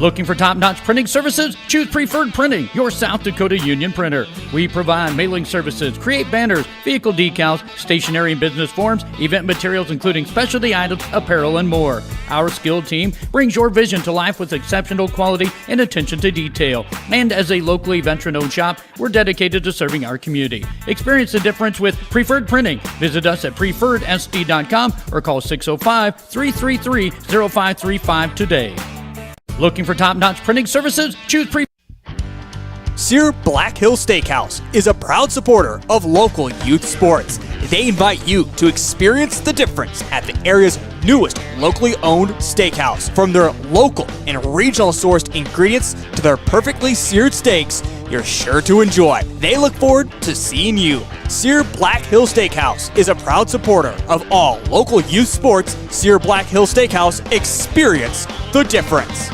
Looking for top-notch printing services? Choose Preferred Printing, your South Dakota union printer. We provide mailing services, create banners, vehicle decals, stationery and business forms, event materials including specialty items, apparel, and more. Our skilled team brings your vision to life with exceptional quality and attention to detail. And as a locally veteran-owned shop, we're dedicated to serving our community. Experience the difference with Preferred Printing. Visit us at preferredsd.com or call 605-333-0535 today. Looking for top-notch printing services? Choose Sear Black Hill Steakhouse is a proud supporter of local youth sports. They invite you to experience the difference at the area's newest locally owned steakhouse. From their local and regional sourced ingredients to their perfectly seared steaks, you're sure to enjoy. They look forward to seeing you. Sear Black Hill Steakhouse is a proud supporter of all local youth sports. Sear Black Hill Steakhouse, experience the difference.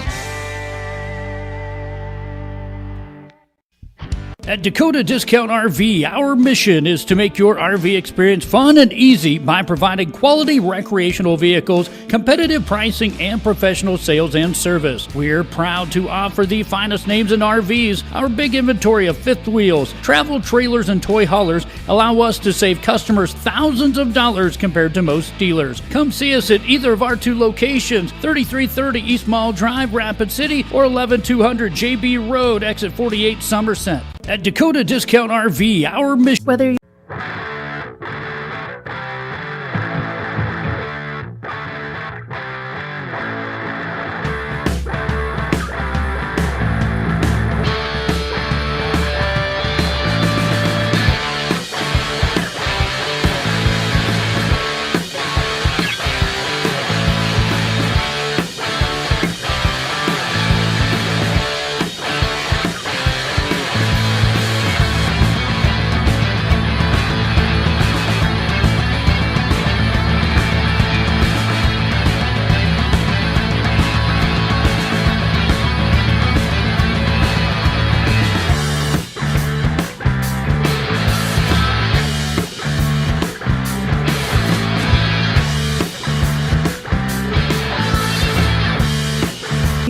At Dakota Discount RV, our mission is to make your RV experience fun and easy by providing quality recreational vehicles, competitive pricing, and professional sales and service. We're proud to offer the finest names in RVs. Our big inventory of fifth wheels, travel trailers, and toy haulers allow us to save customers thousands of dollars compared to most dealers. Come see us at either of our two locations, 3330 East Mall Drive, Rapid City, or 11200 JB Road, exit 48, Somerset. At Dakota Discount RV, our mission... Whether you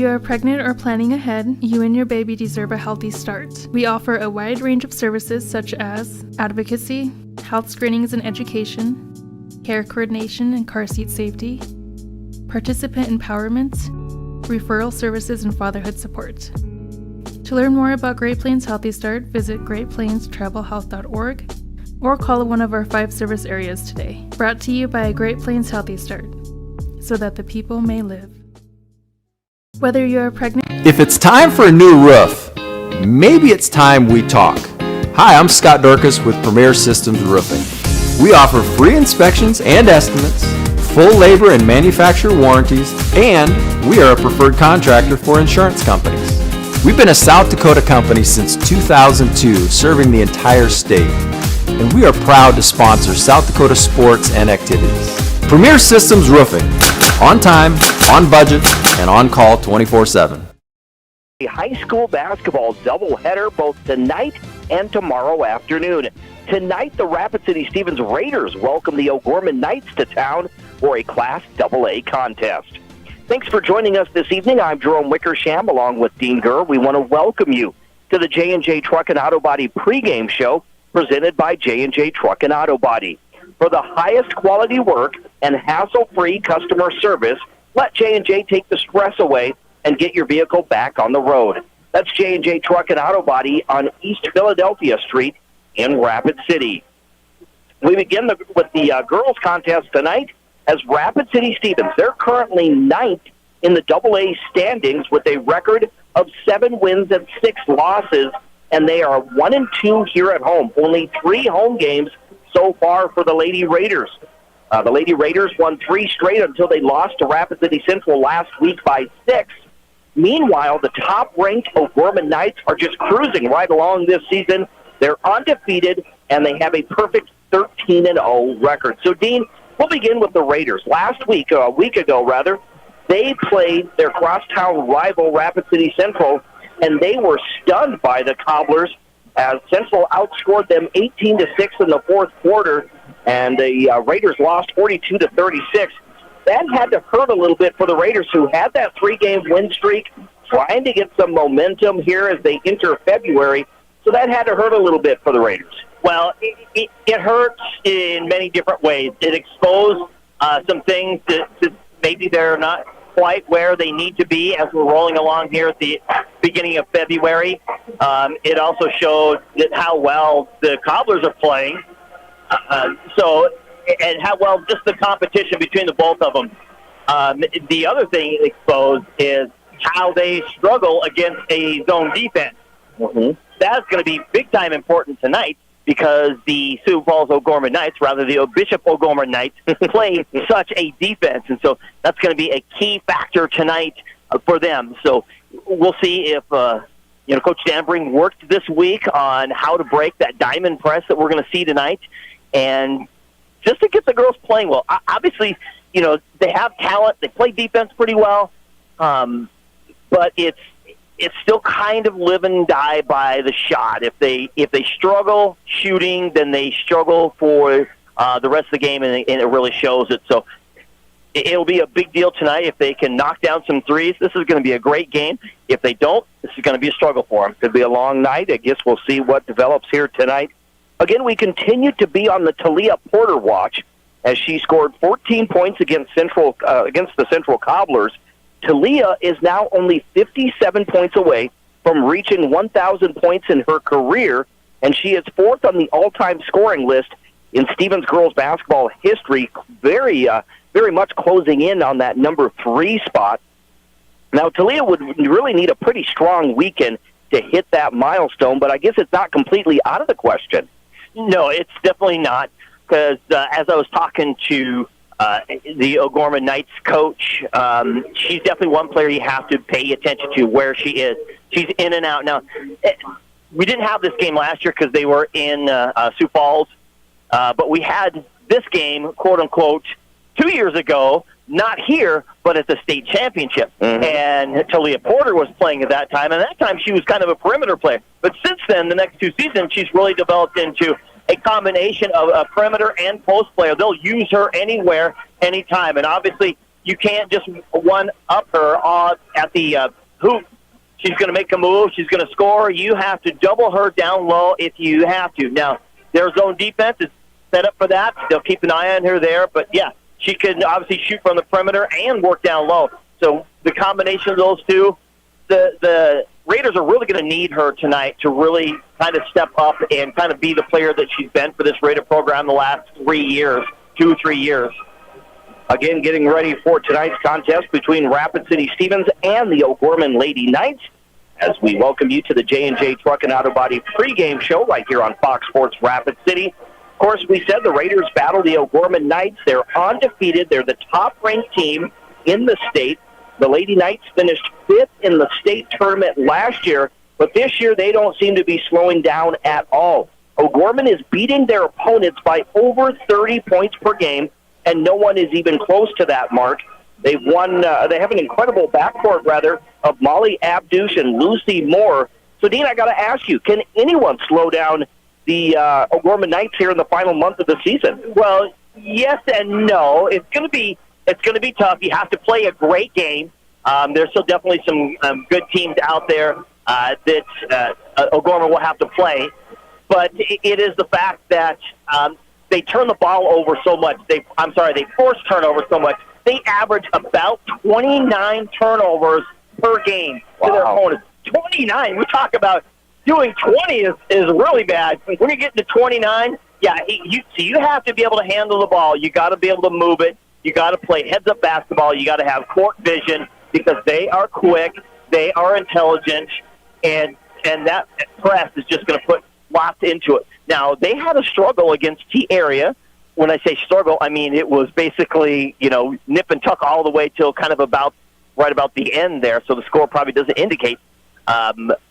are pregnant or planning ahead, you and your baby deserve a healthy start. We offer a wide range of services such as advocacy, health screenings and education, care coordination and car seat safety, participant empowerment, referral services, and fatherhood support. To learn more about Great Plains Healthy Start, visit greatplainstravelhealth.org or call one of our 5 service areas today. Brought to you by Great Plains Healthy Start, so that the people may live. Whether you're pregnant... If it's time for a new roof, maybe it's time we talk. Hi, I'm Scott Dorcas with Premier Systems Roofing. We offer free inspections and estimates, full labor and manufacturer warranties, and we are a preferred contractor for insurance companies. We've been a South Dakota company since 2002, serving the entire state, and we are proud to sponsor South Dakota sports and activities. Premier Systems Roofing, on time, on budget, and on call 24/7. A high school basketball doubleheader both tonight and tomorrow afternoon. Tonight, the Rapid City Stevens Raiders welcome the O'Gorman Knights to town for a Class AA contest. Thanks for joining us this evening. I'm Jerome Wickersham along with Dean Gurr. We want to welcome you to the J&J Truck and Auto Body pregame show presented by J&J Truck and Auto Body. For the highest quality work and hassle-free customer service, let J&J take the stress away and get your vehicle back on the road. That's J&J Truck and Auto Body on East Philadelphia Street in Rapid City. We begin with the girls contest tonight as Rapid City Stevens. They're currently 9th in the AA standings with a record of 7 wins and 6 losses, and they are 1-2 here at home. Only 3 home games so far for the Lady Raiders. The Lady Raiders won 3 straight until they lost to Rapid City Central last week by 6. Meanwhile, the top-ranked O'Gorman Knights are just cruising right along this season. They're undefeated, and they have a perfect 13-0 record. So, Dean, we'll begin with the Raiders. Last week, a week ago, rather, they played their crosstown rival Rapid City Central, and they were stunned by the Cobblers as Central outscored them 18-6 in the fourth quarter, and the Raiders lost 42-36. That had to hurt a little bit for the Raiders, who had that 3-game win streak, trying to get some momentum here as they enter February. So that had to hurt a little bit for the Raiders. Well, it hurts in many different ways. It exposed some things that maybe they're not quite where they need to be as we're rolling along here at the beginning of February. It also showed that how well the Cobblers are playing. And how well just the competition between the both of them. The other thing it exposed is how they struggle against a zone defense. Mm-hmm. That's going to be big-time important tonight because the Sioux Falls O'Gorman Knights, rather the Bishop O'Gorman Knights, play such a defense. And so that's going to be a key factor tonight for them. So we'll see if Coach Danbring worked this week on how to break that diamond press that we're going to see tonight. And just to get the girls playing well. Obviously, they have talent. They play defense pretty well. But it's still kind of live and die by the shot. If they struggle shooting, then they struggle for the rest of the game, and it really shows it. So it'll be a big deal tonight if they can knock down some threes. This is going to be a great game. If they don't, this is going to be a struggle for them. Could be a long night. I guess we'll see what develops here tonight. Again, we continue to be on the Talia Porter watch as she scored 14 points against the Central Cobblers. Talia is now only 57 points away from reaching 1,000 points in her career, and she is fourth on the all-time scoring list in Stevens girls basketball history, very much closing in on that number 3 spot. Now, Talia would really need a pretty strong weekend to hit that milestone, but I guess it's not completely out of the question. No, it's definitely not, because as I was talking to the O'Gorman Knights coach, she's definitely one player you have to pay attention to where she is. She's in and out. Now, we didn't have this game last year because they were in Sioux Falls, but we had this game, quote-unquote, 2 years ago, not here, but at the state championship. Mm-hmm. And Talia Porter was playing at that time, and at that time she was kind of a perimeter player. But since then, the next 2 seasons, she's really developed into a combination of a perimeter and post player. They'll use her anywhere, anytime. And obviously, you can't just one-up her at the hoop. She's going to make a move. She's going to score. You have to double her down low if you have to. Now, their zone defense is set up for that. They'll keep an eye on her there. But, yeah, she can obviously shoot from the perimeter and work down low. So the combination of those two, the Raiders are really going to need her tonight to really kind of step up and kind of be the player that she's been for this Raider program the last 3 years, 2-3 years. Again, getting ready for tonight's contest between Rapid City Stevens and the O'Gorman Lady Knights as we welcome you to the J&J Truck and Auto Body pregame show right here on Fox Sports Rapid City. Of course, we said the Raiders battle the O'Gorman Knights. They're undefeated. They're the top-ranked team in the state. The Lady Knights finished 5th in the state tournament last year, but this year they don't seem to be slowing down at all. O'Gorman is beating their opponents by over 30 points per game, and no one is even close to that mark. They've won. They have an incredible backcourt, rather, of Molly Abdush and Lucy Moore. So, Dean, I got to ask you, can anyone slow down the O'Gorman Knights here in the final month of the season? Well, yes and no. It's going to be tough. You have to play a great game. There's still definitely some good teams out there that O'Gorman will have to play. But it is the fact that they turn the ball over so much. They force turnovers so much. They average about 29 turnovers per game to their opponents. 29. We talk about doing 20 is really bad. When you get to 29, you have to be able to handle the ball. You got to be able to move it. You got to play heads-up basketball. You got to have court vision because they are quick, they are intelligent, and that press is just going to put lots into it. Now, they had a struggle against T-Area. When I say struggle, I mean it was basically, nip and tuck all the way till kind of right about the end there, so the score probably doesn't indicate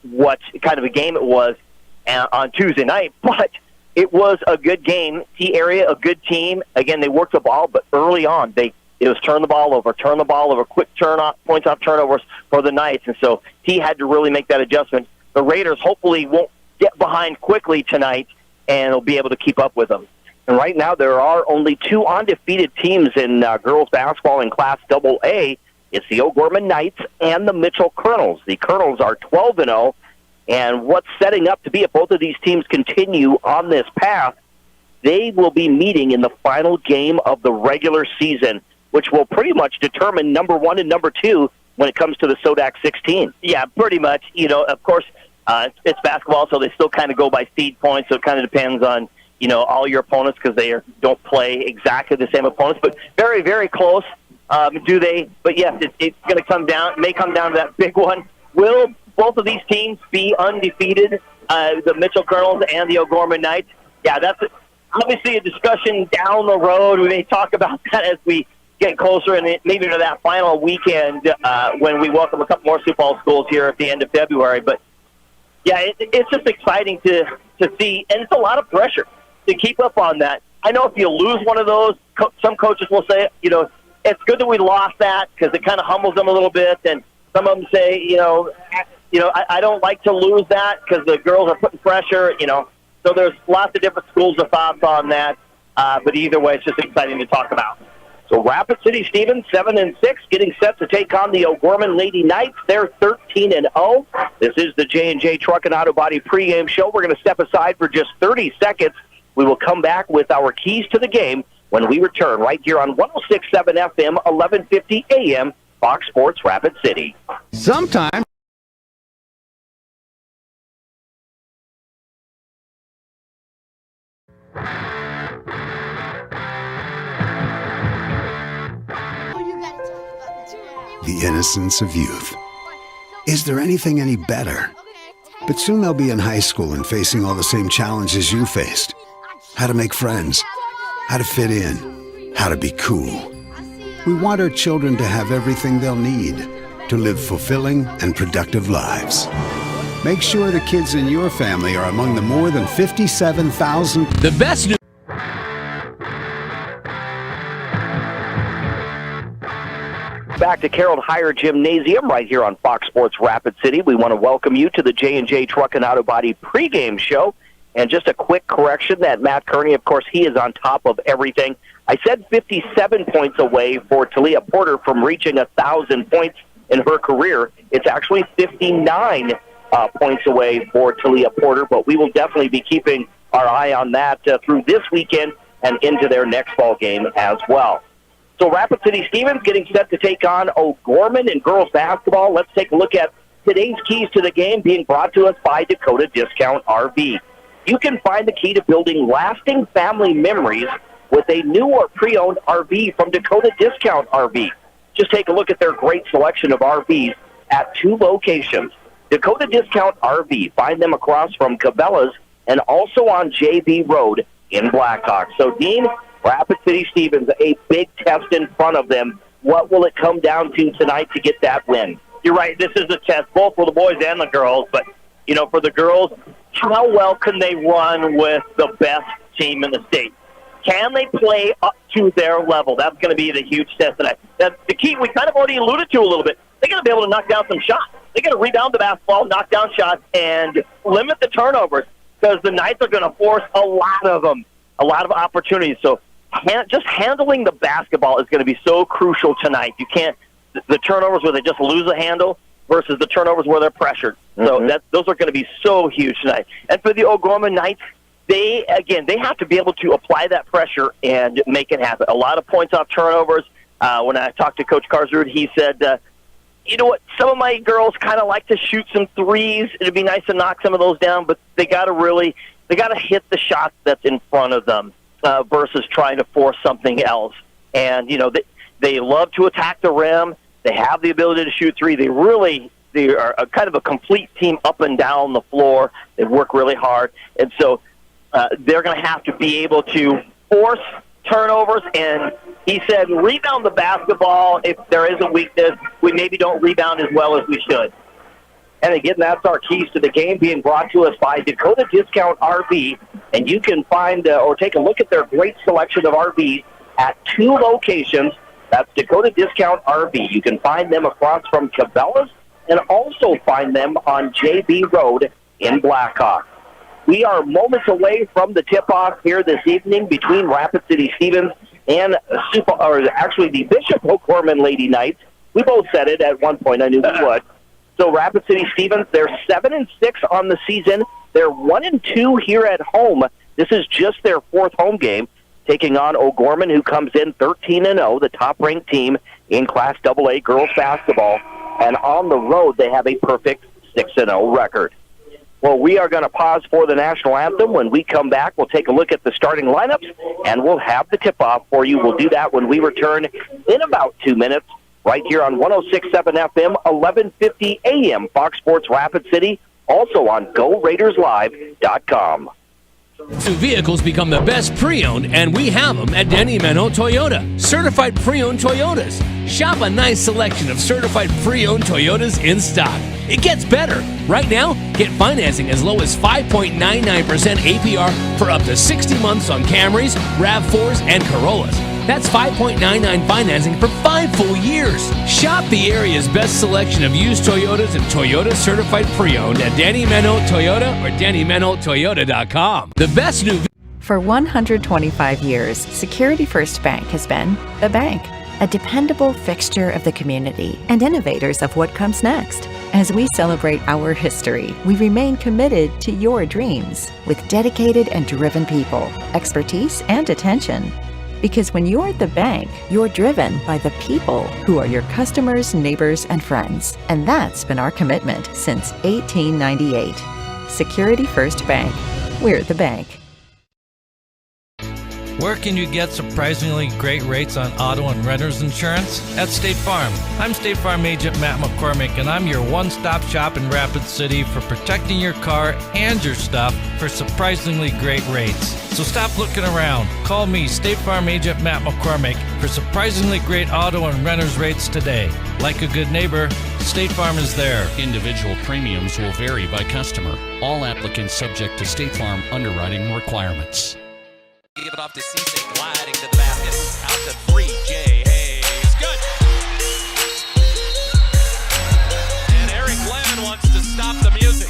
what kind of a game it was on Tuesday night, but it was a good game. T-Area, a good team. Again, they worked the ball, but early on, it was turn the ball over, quick points off turnovers for the Knights, and so T had to really make that adjustment. The Raiders hopefully won't get behind quickly tonight, and will be able to keep up with them. And right now, there are only 2 undefeated teams in girls basketball in Class AA. It's the O'Gorman Knights and the Mitchell Colonels. The Colonels are 12-0, and what's setting up to be if both of these teams continue on this path, they will be meeting in the final game of the regular season, which will pretty much determine number 1 and number 2 when it comes to the SODAC 16. Yeah, pretty much. Of course, it's basketball, so they still kind of go by seed points, so it kind of depends on, all your opponents because they don't play exactly the same opponents, but very, very close. Do they? But yes, it's going to may come down to that big one. Will both of these teams be undefeated, the Mitchell Colonels and the O'Gorman Knights? Yeah, that's obviously a discussion down the road. We may talk about that as we get closer and maybe to that final weekend when we welcome a couple more Sioux Falls schools here at the end of February. But, yeah, it's just exciting to see, and it's a lot of pressure to keep up on that. I know if you lose one of those, some coaches will say, it's good that we lost that because it kind of humbles them a little bit, and some of them say, I don't like to lose that because the girls are putting pressure, So there's lots of different schools of thoughts on that, but either way, it's just exciting to talk about. So Rapid City Stevens, 7-6, getting set to take on the O'Gorman Lady Knights. They're 13-0. This is the J&J Truck and Auto Body pregame show. We're going to step aside for just 30 seconds. We will come back with our keys to the game when we return right here on 106.7 FM, 1150 AM, Fox Sports Rapid City. Sometimes. The innocence of youth. Is there anything any better? But soon they'll be in high school and facing all the same challenges you faced. How to make friends, how to fit in, how to be cool. We want our children to have everything they'll need to live fulfilling and productive lives. Make sure the kids in your family are among the more than 57,000. The best news. Back to Carroll Higher Gymnasium right here on Fox Sports Rapid City. We want to welcome you to the J&J Truck and Auto Body pregame show. And just a quick correction that Matt Kearney, of course, he is on top of everything. I said 57 points away for Talia Porter from reaching 1,000 points in her career. It's actually 59 points away for Talia Porter, but we will definitely be keeping our eye on that through this weekend and into their next ball game as well. So Rapid City Stevens getting set to take on O'Gorman in girls basketball. Let's take a look at today's keys to the game being brought to us by Dakota Discount RV. You can find the key to building lasting family memories with a new or pre-owned RV from Dakota Discount RV. Just take a look at their great selection of RVs at 2 locations. Dakota Discount RV. Find them across from Cabela's and also on JB Road in Blackhawk. So, Dean, Rapid City Stevens, a big test in front of them. What will it come down to tonight to get that win? You're right. This is a test both for the boys and the girls. But, for the girls, how well can they run with the best team in the state? Can they play up to their level? That's going to be the huge test tonight. That's the key we kind of already alluded to a little bit. They're going to be able to knock down some shots. They're going to rebound the basketball, knock down shots, and limit the turnovers because the Knights are going to force a lot of them, a lot of opportunities. So just handling the basketball is going to be so crucial tonight. You can't – the turnovers where they just lose a handle versus the turnovers where they're pressured. So those are going to be so huge tonight. And for the O'Gorman Knights, they have to be able to apply that pressure and make it happen. A lot of points off turnovers. When I talked to Coach Karsrud, he said, you know what, some of my girls kind of like to shoot some threes. It'd be nice to knock some of those down, but they got to hit the shot that's in front of them versus trying to force something else. And, they love to attack the rim. They have the ability to shoot three. They are a kind of a complete team up and down the floor. They work really hard. And so they're going to have to be able to force turnovers. And he said, rebound the basketball. If there is a weakness, we maybe don't rebound as well as we should. And again, that's our keys to the game being brought to us by Dakota Discount RV. And you can find or take a look at their great selection of RVs at 2 locations. That's Dakota Discount RV. You can find them across from Cabela's and also find them on JB Road in Blackhawk. We are moments away from the tip-off here this evening between Rapid City Stevens and the Bishop O'Gorman Lady Knights. We both said it at one point. I knew we would. So Rapid City Stevens, they're 7-6 on the season. They're 1-2 here at home. This is just their fourth home game, taking on O'Gorman, who comes in 13-0, the top-ranked team in Class AA girls basketball. And on the road, they have a perfect 6-0 record. Well, we are going to pause for the national anthem. When we come back, we'll take a look at the starting lineups, and we'll have the tip-off for you. We'll do that when we return in about 2 minutes, right here on 106.7 FM, 1150 AM, Fox Sports Rapid City, also on GoRaidersLive.com. Two vehicles become the best pre-owned, and we have them at Denny Menno Toyota. Certified pre-owned Toyotas. Shop a nice selection of certified pre-owned Toyotas in stock. It gets better. Right now, get financing as low as 5.99% APR for up to 60 months on Camrys, RAV4s, and Corollas. That's 5.99 financing for 5 full years. Shop the area's best selection of used Toyotas and Toyota certified pre-owned at Danny Menno Toyota or DannyMennoToyota.com. The best new. For 125 years, Security First Bank has been the bank, a dependable fixture of the community and innovators of what comes next. As we celebrate our history, we remain committed to your dreams with dedicated and driven people, expertise, and attention. Because when you're the bank, you're driven by the people who are your customers, neighbors, and friends. And that's been our commitment since 1898. Security First Bank. We're the bank. Where can you get surprisingly great rates on auto and renter's insurance? At State Farm. I'm State Farm Agent Matt McCormick, and I'm your one-stop shop in Rapid City for protecting your car and your stuff for surprisingly great rates. So stop looking around. Call me, State Farm Agent Matt McCormick, for surprisingly great auto and renter's rates today. Like a good neighbor, State Farm is there. Individual premiums will vary by customer. All applicants subject to State Farm underwriting requirements. Give it off to Cisse, gliding to the basket. Out to 3, Jay Hayes. Good. And Eric Glenn wants to stop the music.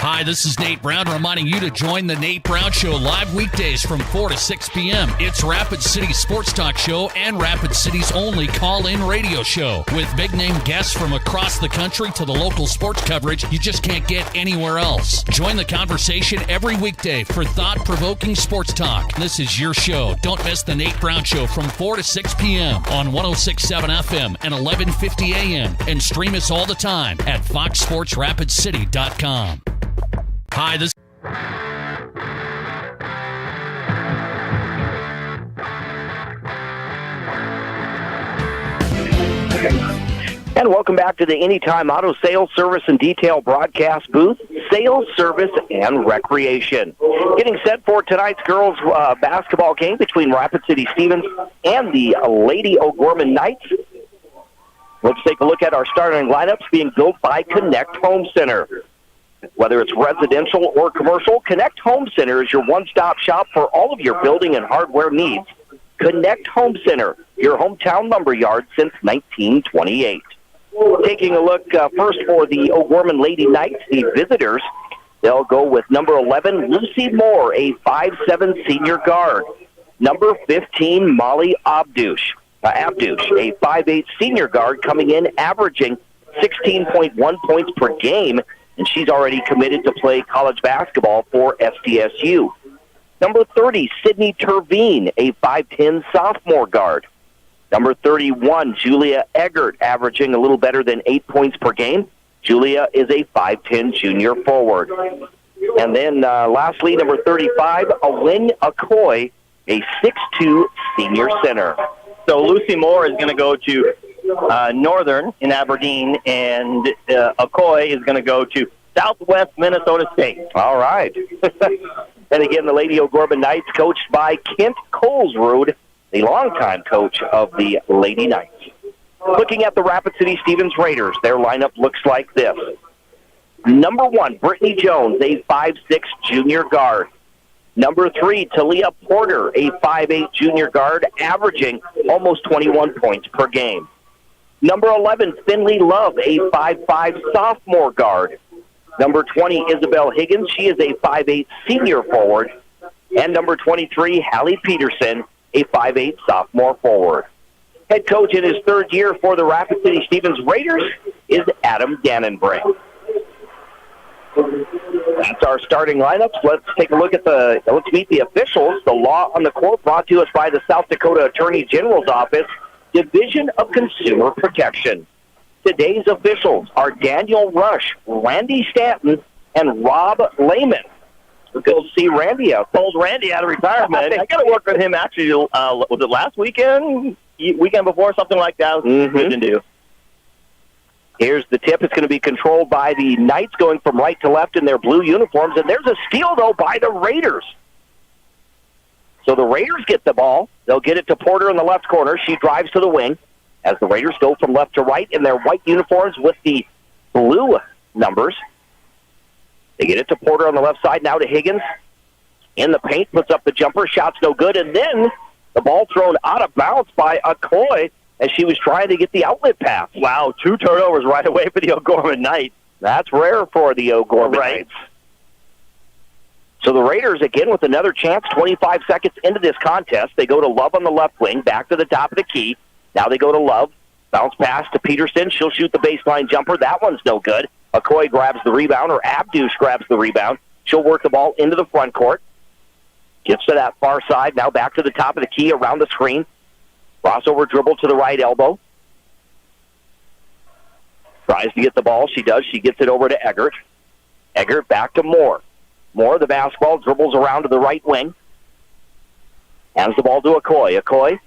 Hi, this is Nate Brown reminding you to join the Nate Brown Show live weekdays from 4 to 6 p.m. It's Rapid City Sports Talk Show and Rapid City's only call-in radio show with big-name guests from across the country to the local sports coverage you just can't get anywhere else. Join the conversation every weekday for thought-provoking sports talk. This is your show. Don't miss the Nate Brown Show from 4 to 6 p.m. on 106.7 FM and 1150 AM and stream us all the time at foxsportsrapidcity.com. Hi, this. And welcome back to the Anytime Auto Sales, Service, and Detail broadcast booth, sales, service, and recreation. Getting set for tonight's girls' basketball game between Rapid City Stevens and the Lady O'Gorman Knights. Let's take a look at our starting lineups being built by Connect Home Center. Whether it's residential or commercial, Connect Home Center is your one-stop shop for all of your building and hardware needs. Connect Home Center, your hometown lumber yard since 1928. Taking a look first for the O'Gorman Lady Knights, the visitors, they'll go with number 11, Lucy Moore, a 5'7" senior guard. Number 15, Molly Abdush, a 5'8" senior guard, coming in averaging 16.1 points per game, and she's already committed to play college basketball for SDSU. Number 30, Sydney Terveen, a 5'10" sophomore guard. Number 31, Julia Eggert, averaging a little better than 8 points per game. Julia is a 5'10" junior forward. And then lastly, number 35, Alin Okoye, a 6'2" senior center. So Lucy Moore is going to go to Northern in Aberdeen, and Okoye is going to go to Southwest Minnesota State. All right. And again, the Lady O'Gorman Knights, coached by Kent Colesrud, the longtime coach of the Lady Knights. Looking at the Rapid City Stevens Raiders, their lineup looks like this. Number 1, Brittany Jones, a 5'6" junior guard. Number 3, Talia Porter, a 5'8 junior guard, averaging almost 21 points per game. Number 11, Finley Love, a 5'5 sophomore guard. Number 20, Isabel Higgins. She is a 5'8 senior forward. And number 23, Hallie Peterson, a 5'8 sophomore forward. Head coach in his third year for the Rapid City Stevens Raiders is Adam Dannenbrink. That's our starting lineups. Let's take a look at let's meet the officials. The law on the court brought to us by the South Dakota Attorney General's Office, Division of Consumer Protection. Today's officials are Daniel Rush, Randy Stanton, and Rob Lehman. We'll go see Randy out. Pulled Randy out of retirement. I got to work with him actually, was it last weekend? Weekend before, something like that. Good to do. Here's the tip. It's going to be controlled by the Knights going from right to left in their blue uniforms. And there's a steal, though, by the Raiders. So the Raiders get the ball. They'll get it to Porter in the left corner. She drives to the wing as the Raiders go from left to right in their white uniforms with the blue numbers. They get it to Porter on the left side. Now to Higgins. In the paint, puts up the jumper. Shot's no good. And then the ball thrown out of bounds by Okoye as she was trying to get the outlet pass. Wow, 2 turnovers right away for the O'Gorman Knights. That's rare for the O'Gorman Knights. So the Raiders, again, with another chance, 25 seconds into this contest. They go to Love on the left wing, back to the top of the key. Now they go to Love. Bounce pass to Peterson. She'll shoot the baseline jumper. That one's no good. Okoye grabs the rebound, or Abdush grabs the rebound. She'll work the ball into the front court. Gets to that far side. Now back to the top of the key around the screen. Crossover dribble to the right elbow. Tries to get the ball. She does. She gets it over to Eggert. Eggert back to Moore. Moore, the basketball, dribbles around to the right wing. Hands the ball to Okoye. Okoye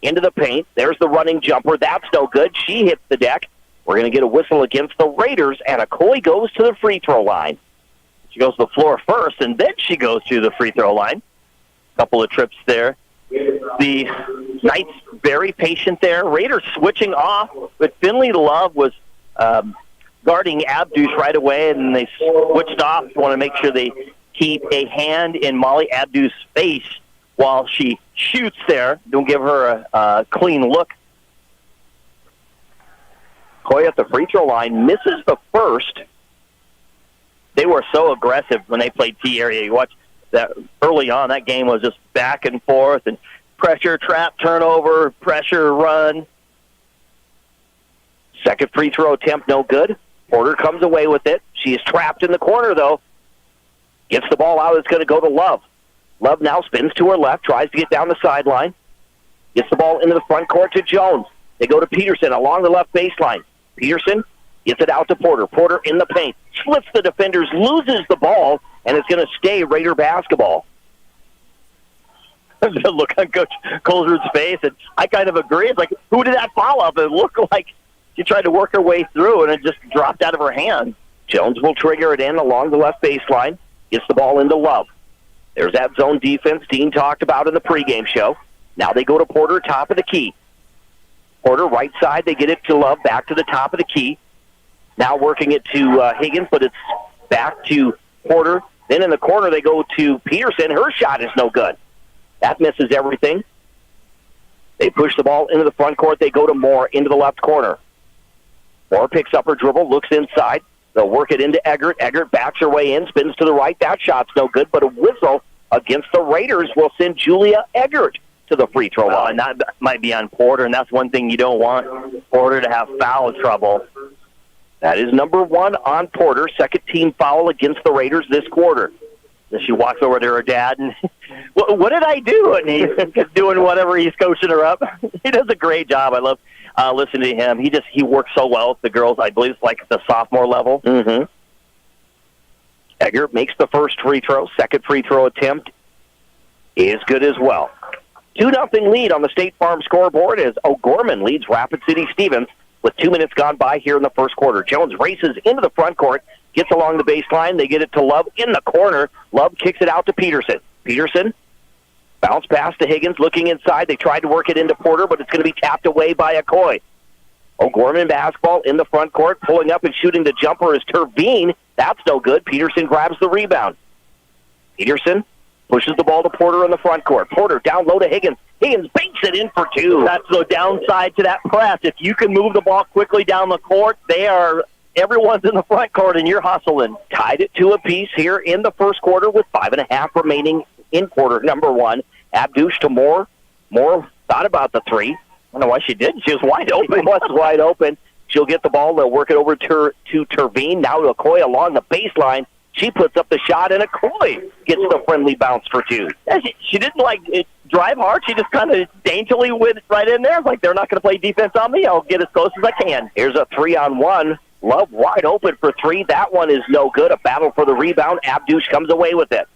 into the paint. There's the running jumper. That's no good. She hits the deck. We're going to get a whistle against the Raiders, and Okoye goes to the free throw line. She goes to the floor first, and then she goes to the free throw line. Couple of trips there. The Knights very patient there. Raiders switching off, but Finley Love was guarding Abdush right away, and they switched off. Want to make sure they keep a hand in Molly Abdush's face while she shoots there. Don't give her a clean look. Okoye at the free throw line misses the first. They were so aggressive when they played T area. You watch that early on, that game was just back and forth and pressure, trap, turnover, pressure, run. Second free throw attempt, no good. Porter comes away with it. She is trapped in the corner, though. Gets the ball out. It's going to go to Love. Love now spins to her left, tries to get down the sideline. Gets the ball into the front court to Jones. They go to Peterson along the left baseline. Peterson gets it out to Porter. Porter in the paint. Splits the defenders, loses the ball, and it's going to stay Raider basketball. The look on Coach Colesworth's face, and I kind of agree. It's like, who did that foul up? It looked like she tried to work her way through, and it just dropped out of her hand. Jones will trigger it in along the left baseline. Gets the ball into Love. There's that zone defense Dean talked about in the pregame show. Now they go to Porter, top of the key. Porter, right side, they get it to Love, back to the top of the key. Now working it to Higgins, but it's back to Porter. Then in the corner, they go to Peterson. Her shot is no good. That misses everything. They push the ball into the front court. They go to Moore into the left corner. Moore picks up her dribble, looks inside. They'll work it into Eggert. Eggert backs her way in, spins to the right. That shot's no good, but a whistle against the Raiders will send Julia Eggert to the free throw line. And that might be on Porter, and that's one thing you don't want Porter to have foul trouble. That is number 1 on Porter. Second team foul against the Raiders this quarter. Then she walks over to her dad, and what did I do? And he's doing whatever, he's coaching her up. He does a great job. I love listening to him. He works so well with the girls. I believe it's like the sophomore level. Mm-hmm. Eggert makes the first free throw. Second free throw attempt is good as well. 2-0 lead on the State Farm scoreboard as O'Gorman leads Rapid City Stevens with 2 minutes gone by here in the first quarter. Jones races into the front court, gets along the baseline. They get it to Love in the corner. Love kicks it out to Peterson. Peterson, bounce pass to Higgins, looking inside. They tried to work it into Porter, but it's going to be tapped away by Okoye. O'Gorman basketball in the front court, pulling up and shooting the jumper is Terveen. That's no good. Peterson grabs the rebound. Peterson Pushes the ball to Porter in the front court. Porter down low to Higgins. Higgins banks it in for two. That's the downside to that press. If you can move the ball quickly down the court, everyone's in the front court and you're hustling. Tied it to a piece here in the first quarter with 5.5 remaining in quarter number one. Abdush to Moore. Moore thought about the three. I don't know why she didn't. She was wide open. She was wide open. She'll get the ball. They'll work it over to Terveen. Now to Okoye along the baseline. She puts up the shot, and Okoye gets the friendly bounce for two. Yeah, she didn't drive hard. She just kind of daintily went right in there. Like, they're not going to play defense on me. I'll get as close as I can. Here's a 3-on-1. Love wide open for three. That one is no good. A battle for the rebound. Abdush comes away with it.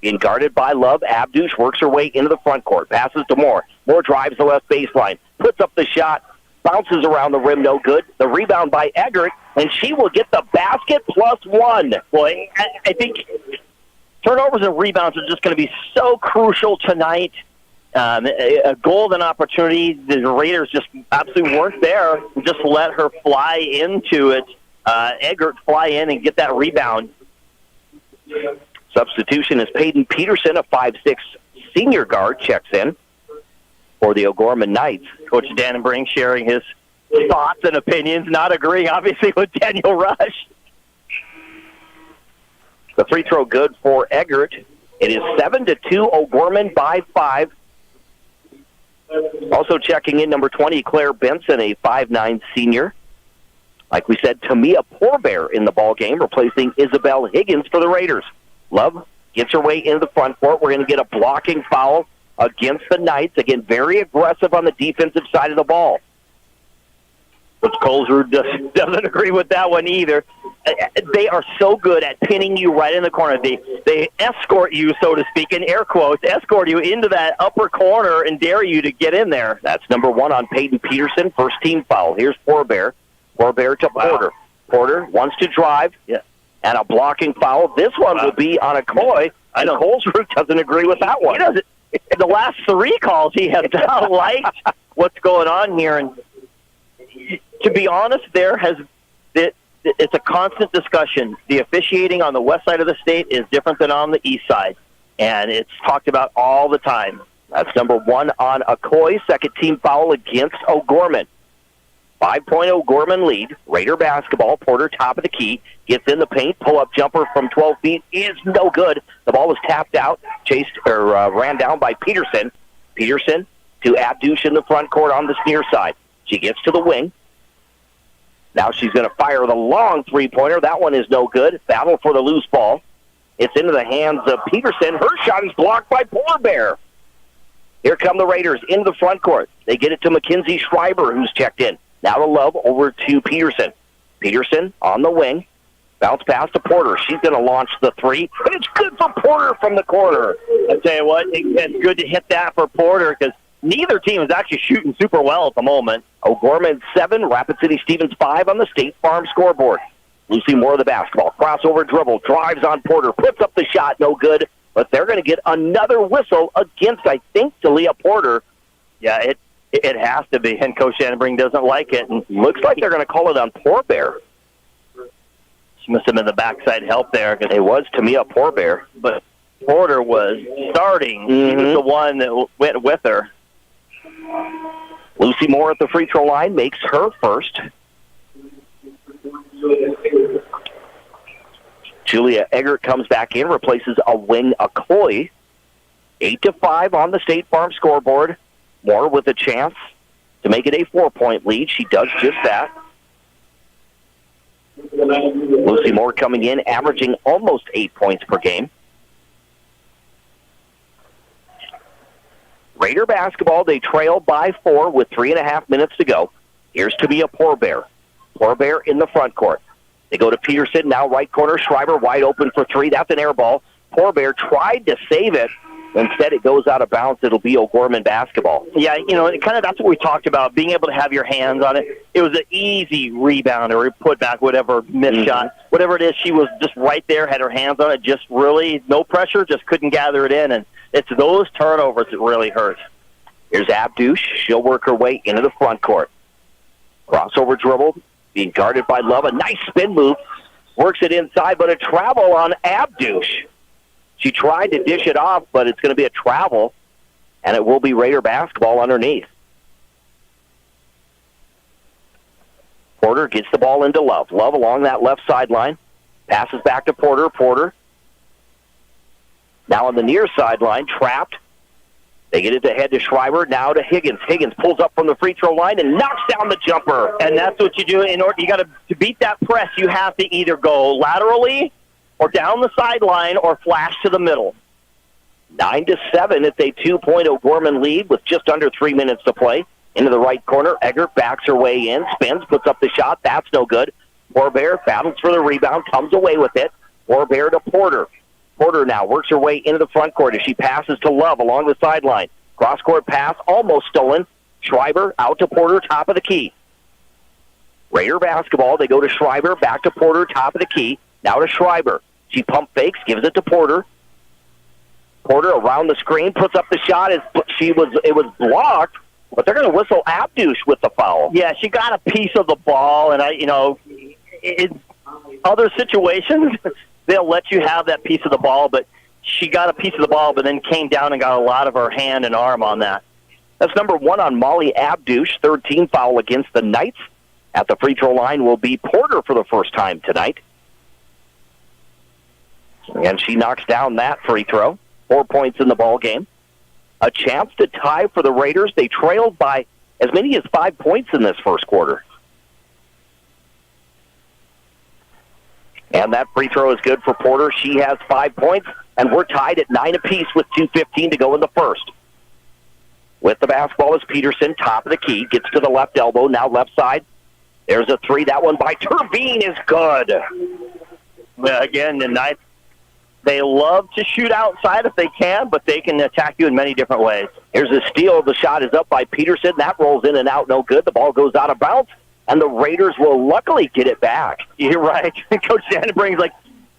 Being guarded by Love, Abdush works her way into the front court. Passes to Moore. Moore drives the left baseline. Puts up the shot. Bounces around the rim, no good. The rebound by Eggert, and she will get the basket +1. Boy, I think turnovers and rebounds are just going to be so crucial tonight. A golden opportunity. The Raiders just absolutely weren't there. Just let her fly into it. Eggert fly in and get that rebound. Substitution is Peyton Peterson, a 5'6" senior guard, checks in for the O'Gorman Knights. Coach Dannenbrink sharing his thoughts and opinions, not agreeing, obviously, with Daniel Rush. The free throw good for Eggert. It is 7-2, O'Gorman by 5. Also checking in, number 20, Claire Benson, a 5'9" senior. Like we said, Tamia Poorbear in the ball game, replacing Isabel Higgins for the Raiders. Love gets her way into the front court. We're going to get a blocking foul against the Knights. Again, very aggressive on the defensive side of the ball. Coach Colesrud doesn't agree with that one either. They are so good at pinning you right in the corner. They escort you, so to speak, in air quotes, escort you into that upper corner and dare you to get in there. That's number 1 on Peyton Peterson, first team foul. Here's Poorbear. Poorbear to Porter. Porter wants to drive, and a blocking foul. This one will be on a Coy. I know Colesrud doesn't agree with that one. He doesn't. The last 3 calls, he has not liked what's going on here. And to be honest, it's a constant discussion. The officiating on the west side of the state is different than on the east side, and it's talked about all the time. That's number 1 on Okoye, second team foul against O'Gorman. 5-point O'Gorman lead. Raider basketball. Porter top of the key. Gets in the paint. Pull-up jumper from 12 feet is no good. The ball was tapped out. Ran down by Peterson. Peterson to Abdush in the front court on the near side. She gets to the wing. Now she's going to fire the long three-pointer. That one is no good. Battle for the loose ball. It's into the hands of Peterson. Her shot is blocked by Poorbear. Here come the Raiders into the front court. They get it to Mackenzie Schreiber, who's checked in. Now to Love, over to Peterson. Peterson on the wing. Bounce pass to Porter. She's going to launch the three, but it's good for Porter from the corner. I tell you what, it's good to hit that for Porter because neither team is actually shooting super well at the moment. O'Gorman 7, Rapid City Stevens 5 on the State Farm scoreboard. Lucy Moore of the basketball. Crossover dribble, drives on Porter, puts up the shot, no good. But they're going to get another whistle against, I think, Talia Porter. Yeah, it has to be, and Coach Dannenbrink doesn't like it. And looks like they're going to call it on Poorbear. She must have been the backside help there. It was Tamia Poorbear. But Porter was starting. He was the one that went with her. Lucy Moore at the free throw line makes her first. Julia Eggert comes back in, replaces a wing Okoye. 8-5 on the State Farm scoreboard. Moore with a chance to make it a 4-point lead. She does just that. Lucy Moore coming in, averaging almost 8 points per game. Raider basketball, they trail by 4 with 3.5 minutes to go. Here's Tamia Poorbear. Poorbear in the front court. They go to Peterson, now right corner. Schreiber wide open for 3. That's an air ball. Poorbear tried to save it. Instead, it goes out of bounds. It'll be O'Gorman basketball. Yeah, kind of that's what we talked about, being able to have your hands on it. It was an easy rebound or put back, whatever, missed shot. Whatever it is, she was just right there, had her hands on it, just really no pressure, just couldn't gather it in. And it's those turnovers that really hurt. Here's Abdush. She'll work her way into the front court. Crossover dribble, being guarded by Love. A nice spin move. Works it inside, but a travel on Abdush. She tried to dish it off, but it's going to be a travel, and it will be Raider basketball underneath. Porter gets the ball into Love. Love along that left sideline. Passes back to Porter. Porter now on the near sideline, trapped. They get it ahead to Schreiber, now to Higgins. Higgins pulls up from the free throw line and knocks down the jumper. And that's what you do in order. You got to beat that press. You have to either go laterally or down the sideline or flash to the middle. 9-7. It's a 2-point O'Gorman lead with just under 3 minutes to play. Into the right corner, Eggert backs her way in, spins, puts up the shot. That's no good. Forbear battles for the rebound, comes away with it. Forbear to Porter. Porter now works her way into the front court as she passes to Love along the sideline. Cross-court pass, almost stolen. Schreiber out to Porter, top of the key. Raider basketball, they go to Schreiber, back to Porter, top of the key. Now to Schreiber. She pump fakes, gives it to Porter. Porter around the screen, puts up the shot. It was blocked, but they're going to whistle Abdush with the foul. Yeah, she got a piece of the ball, and in other situations, they'll let you have that piece of the ball, but she got a piece of the ball, but then came down and got a lot of her hand and arm on that. That's number 1 on Molly Abdush, third team foul against the Knights. At the free throw line will be Porter for the first time tonight. And she knocks down that free throw. 4 points in the ball game. A chance to tie for the Raiders. They trailed by as many as 5 points in this first quarter. And that free throw is good for Porter. She has 5 points, and we're tied at 9 apiece with 2:15 to go in the first. With the basketball is Peterson, top of the key, gets to the left elbow, now left side. There's a three. That one by Turbine is good. Well, again, the Knights, they love to shoot outside if they can, but they can attack you in many different ways. Here's a steal. The shot is up by Peterson. That rolls in and out, no good. The ball goes out of bounds, and the Raiders will luckily get it back. You're right. Coach Sandbrings,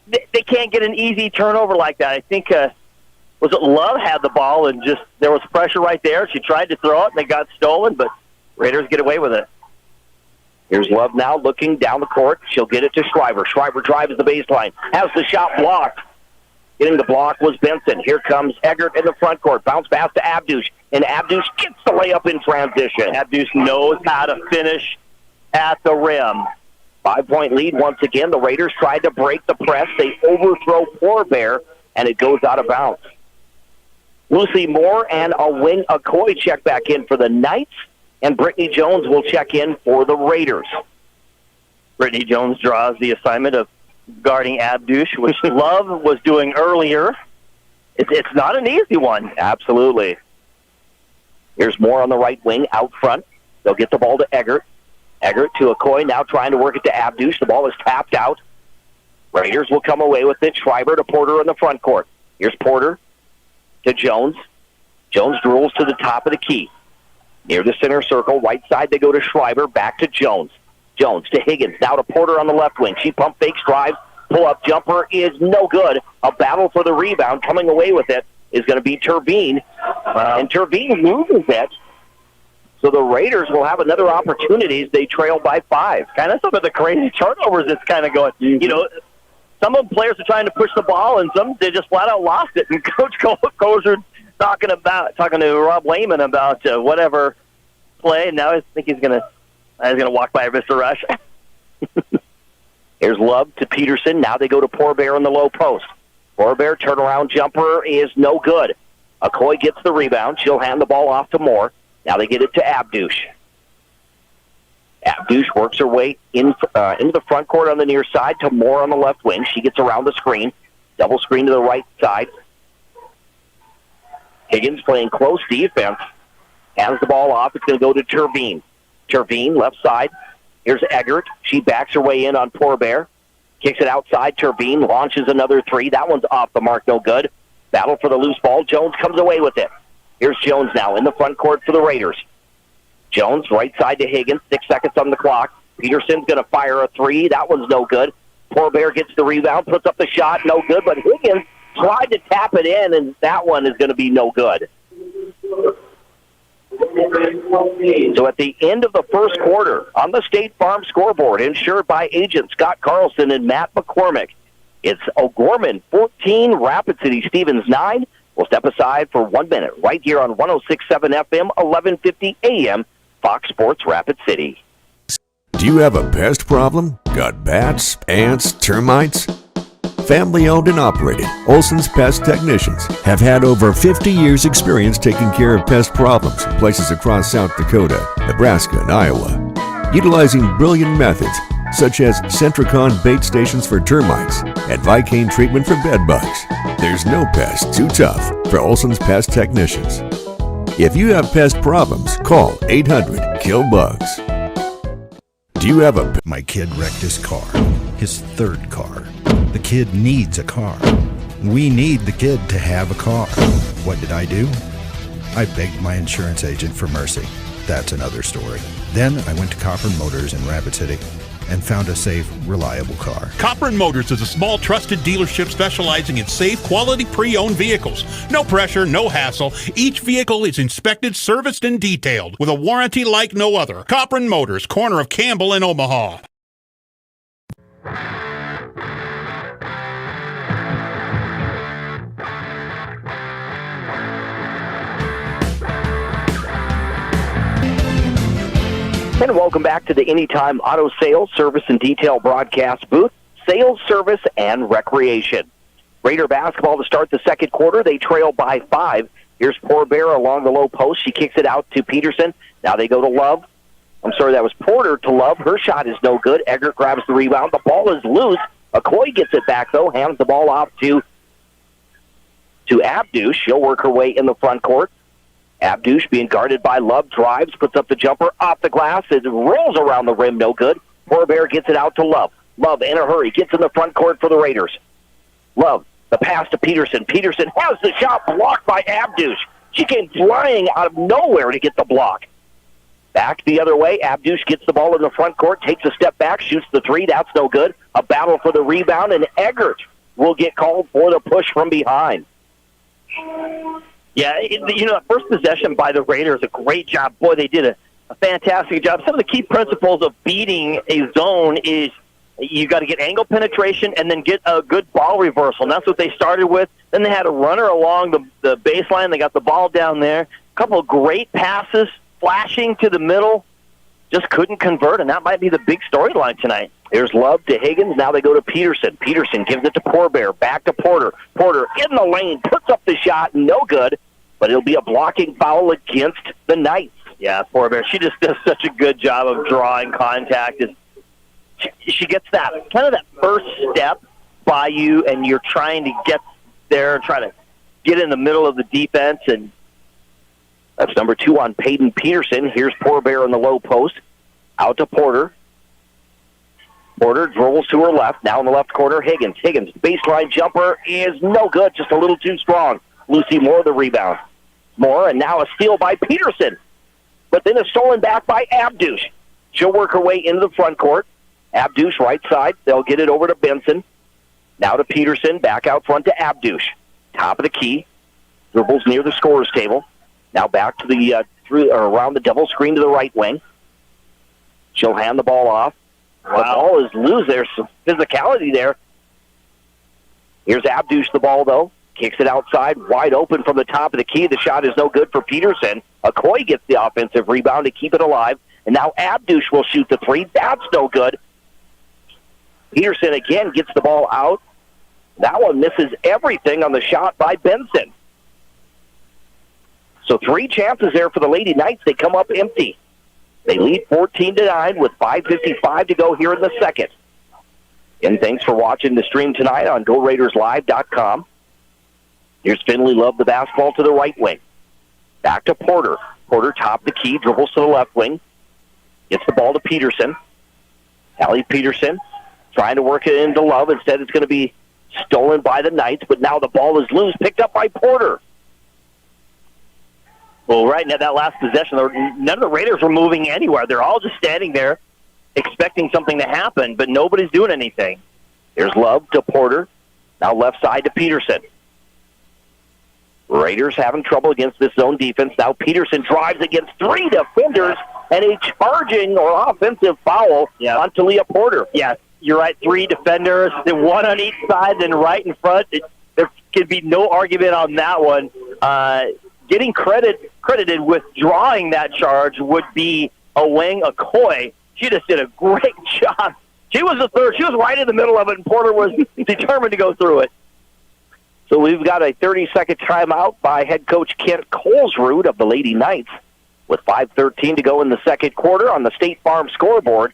they can't get an easy turnover like that. I think, was it Love had the ball, and just there was pressure right there. She tried to throw it, and it got stolen, but Raiders get away with it. Here's Love now looking down the court. She'll get it to Schreiber. Schreiber drives the baseline, has the shot blocked. Getting the block was Benson. Here comes Eggert in the front court. Bounce pass to Abdush, and Abdush gets the layup in transition. Abdush knows how to finish at the rim. 5-point lead once again. The Raiders tried to break the press. They overthrow Forbear, and it goes out of bounds. Lucy Moore and Awing Okoye check back in for the Knights, and Brittany Jones will check in for the Raiders. Brittany Jones draws the assignment of guarding Abdush, which Love was doing earlier. It's not an easy one. Absolutely. Here's Moore on the right wing, out front. They'll get the ball to Eggert. Eggert to Okoye, now trying to work it to Abdush. The ball is tapped out. Raiders will come away with it. Schreiber to Porter in the front court. Here's Porter to Jones. Jones drills to the top of the key. Near the center circle, right side they go to Schreiber, back to Jones. Jones to Higgins, now to Porter on the left wing. She pump fakes, drives, pull-up jumper is no good. A battle for the rebound. Coming away with it is going to be Turbine. And Turbine loses it. So the Raiders will have another opportunity as they trail by 5. Kind of some of the crazy turnovers that's kind of going. Mm-hmm. You know, some of the players are trying to push the ball, and some they just flat out lost it. And Coach Kozer talking to Rob Lehman about whatever play, and now I think he's going to walk by Mr. Rush. Here's Love to Peterson. Now they go to Forbear in the low post. Forbear turnaround jumper is no good. Okoye gets the rebound. She'll hand the ball off to Moore. Now they get it to Abdush. Abdush works her way into the front court on the near side to Moore on the left wing. She gets around the screen. Double screen to the right side. Higgins playing close defense. Hands the ball off. It's going to go to Turbine. Turbine, left side. Here's Eggert. She backs her way in on Forbear. Kicks it outside. Turbine launches another three. That one's off the mark. No good. Battle for the loose ball. Jones comes away with it. Here's Jones now in the front court for the Raiders. Jones, right side to Higgins. 6 seconds on the clock. Peterson's going to fire a three. That one's no good. Forbear gets the rebound, puts up the shot. No good, but Higgins tried to tap it in, and that one is going to be no good. So at the end of the first quarter, on the State Farm scoreboard, insured by agent Scott Carlson and Matt McCormick, It's O'Gorman 14, Rapid City Stevens 9. We'll step aside for 1 minute right here on 106.7 FM, 1150 AM, Fox Sports Rapid City. Do you have a pest problem? Got bats, ants, termites? Family-owned and operated, Olson's Pest Technicians have had over 50 years' experience taking care of pest problems in places across South Dakota, Nebraska, and Iowa. Utilizing brilliant methods such as Centricon bait stations for termites and Vicane treatment for bed bugs, there's no pest too tough for Olson's Pest Technicians. If you have pest problems, call 800-KILL-BUGS. Do you have a... My kid wrecked his car, his third car. The kid needs a car. We need the kid to have a car. What did I do? I begged my insurance agent for mercy. That's another story. Then I went to Copper Motors in Rapid City and found a safe, reliable car. Copper & Motors is a small, trusted dealership specializing in safe, quality pre-owned vehicles. No pressure, no hassle. Each vehicle is inspected, serviced, and detailed with a warranty like no other. Copper & Motors, corner of Campbell and Omaha. And welcome back to the Anytime Auto Sales, Service, and Detail broadcast booth, sales, service, and recreation. Raider basketball to start the second quarter. They trail by 5. Here's Poor Bear along the low post. She kicks it out to Peterson. Now they go to Love. I'm sorry, that was Porter to Love. Her shot is no good. Eggert grabs the rebound. The ball is loose. Okoye gets it back, though. Hands the ball off to Abdush. She'll work her way in the front court. Abdush being guarded by Love, drives, puts up the jumper off the glass. It rolls around the rim, no good. Poor Bear gets it out to Love. Love in a hurry, gets in the front court for the Raiders. Love, the pass to Peterson. Peterson has the shot blocked by Abdush. She came flying out of nowhere to get the block. Back the other way, Abdush gets the ball in the front court, takes a step back, shoots the three. That's no good. A battle for the rebound, and Eggert will get called for the push from behind. Yeah, that first possession by the Raiders, a great job. Boy, they did a fantastic job. Some of the key principles of beating a zone is you got to get angle penetration and then get a good ball reversal. And that's what they started with. Then they had a runner along the baseline. They got the ball down there. A couple of great passes, flashing to the middle. Just couldn't convert, and that might be the big storyline tonight. Here's Love to Higgins. Now they go to Peterson. Peterson gives it to Poor Bear. Back to Porter. Porter in the lane, puts up the shot. No good, but it'll be a blocking foul against the Knights. Yeah, Poor Bear. She just does such a good job of drawing contact. She gets that first step by you, and you're trying to get there, try to get in the middle of the defense. And that's number 2 on Peyton Peterson. Here's Poor Bear in the low post. Out to Porter. Porter dribbles to her left. Now in the left corner, Higgins. Higgins, baseline jumper is no good, just a little too strong. Lucy Moore the rebound. Moore, and now a steal by Peterson. But then a stolen back by Abdush. She'll work her way into the front court. Abdush right side. They'll get it over to Benson. Now to Peterson. Back out front to Abdush. Top of the key. Dribbles near the scorer's table. Now back to the around the double screen to the right wing. She'll hand the ball off. Wow. The ball is loose. There's some physicality there. Here's Abdush the ball, though. Kicks it outside, wide open from the top of the key. The shot is no good for Peterson. Okoye gets the offensive rebound to keep it alive. And now Abdush will shoot the three. That's no good. Peterson again gets the ball out. That one misses everything on the shot by Benson. So 3 chances there for the Lady Knights. They come up empty. They lead 14-9 with 5:55 to go here in the second. And thanks for watching the stream tonight on GoRaidersLive.com. Here's Finley Love, the basketball to the right wing. Back to Porter. Porter top the key, dribbles to the left wing. Gets the ball to Peterson. Allie Peterson trying to work it into Love. Instead, it's going to be stolen by the Knights, but now the ball is loose, picked up by Porter. Well, right now, that last possession, none of the Raiders were moving anywhere. They're all just standing there expecting something to happen, but nobody's doing anything. Here's Love to Porter. Now left side to Peterson. Raiders having trouble against this zone defense. Now Peterson drives against 3 defenders and a charging or offensive foul on Talia Porter. Yeah, you're right, 3 defenders, then 1 on each side, then right in front. There can be no argument on that one. Getting credited with drawing that charge would be Owang Okoye. She just did a great job. She was the third. She was right in the middle of it, and Porter was determined to go through it. So we've got a 30-second timeout by head coach Kent Colesrud of the Lady Knights with 5:13 to go in the second quarter on the State Farm scoreboard.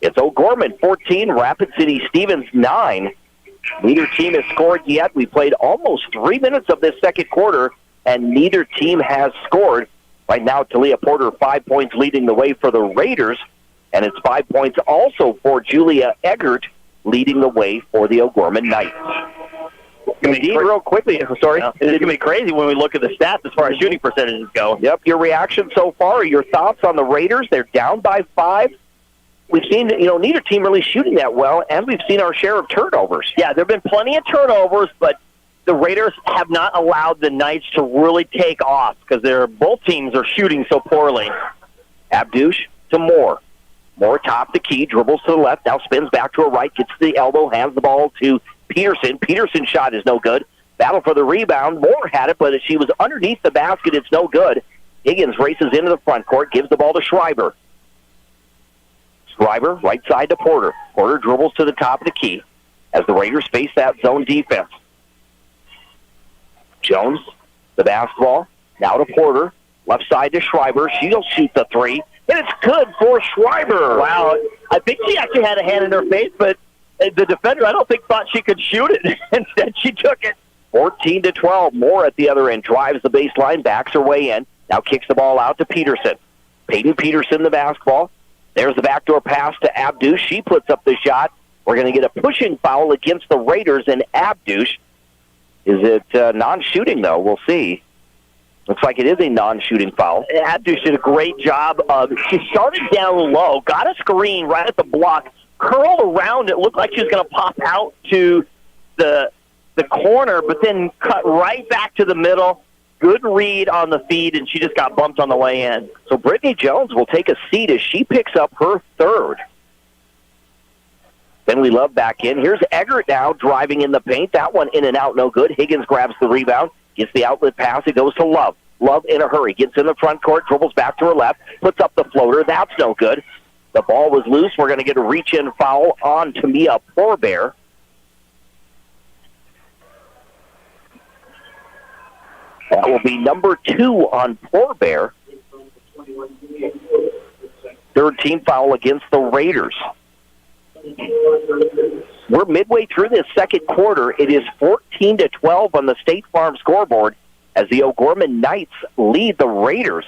It's O'Gorman 14, Rapid City Stevens 9. Neither team has scored yet. We played almost 3 minutes of this second quarter, and neither team has scored. Right now, Talia Porter 5 points leading the way for the Raiders, and it's 5 points also for Julia Eggert leading the way for the O'Gorman Knights. Indeed, real quickly, sorry. It's going to be crazy when we look at the stats as far as shooting percentages go. Yep, your reaction so far, your thoughts on the Raiders? They're down by 5. We've seen, neither team really shooting that well, and we've seen our share of turnovers. Yeah, there have been plenty of turnovers, but the Raiders have not allowed the Knights to really take off because both teams are shooting so poorly. Abdush to Moore. Moore top the key, dribbles to the left, now spins back to her right, gets to the elbow, hands the ball to Peterson. Peterson's shot is no good. Battle for the rebound. Moore had it, but she was underneath the basket. It's no good. Higgins races into the front court, gives the ball to Schreiber. Schreiber, right side to Porter. Porter dribbles to the top of the key as the Raiders face that zone defense. Jones, the basketball, now to Porter. Left side to Schreiber. She'll shoot the 3, and it's good for Schreiber. Wow. I think she actually had a hand in her face, but the defender, I don't think, thought she could shoot it. Instead, she took it. 14-12. Moore at the other end drives the baseline, backs her way in. Now kicks the ball out to Peterson. Peyton Peterson, the basketball. There's the backdoor pass to Abdush. She puts up the shot. We're going to get a pushing foul against the Raiders and Abdush. Is it non-shooting, though? We'll see. Looks like it is a non-shooting foul. Abdush did a great job. She started down low, got a screen right at the block, curled around it, looked like she was going to pop out to the corner, but then cut right back to the middle. Good read on the feed, and she just got bumped on the way in. So Brittany Jones will take a seat as she picks up her third. Finley Love back in. Here's Eggert now driving in the paint. That one in and out, no good. Higgins grabs the rebound, gets the outlet pass. It goes to Love. Love in a hurry, gets in the front court, dribbles back to her left, puts up the floater. That's no good. The ball was loose. We're going to get a reach-in foul on Tamia Porbear. That will be number 2 on Porbear. Third team foul against the Raiders. We're midway through this second quarter. It is 14-12 on the State Farm scoreboard as the O'Gorman Knights lead the Raiders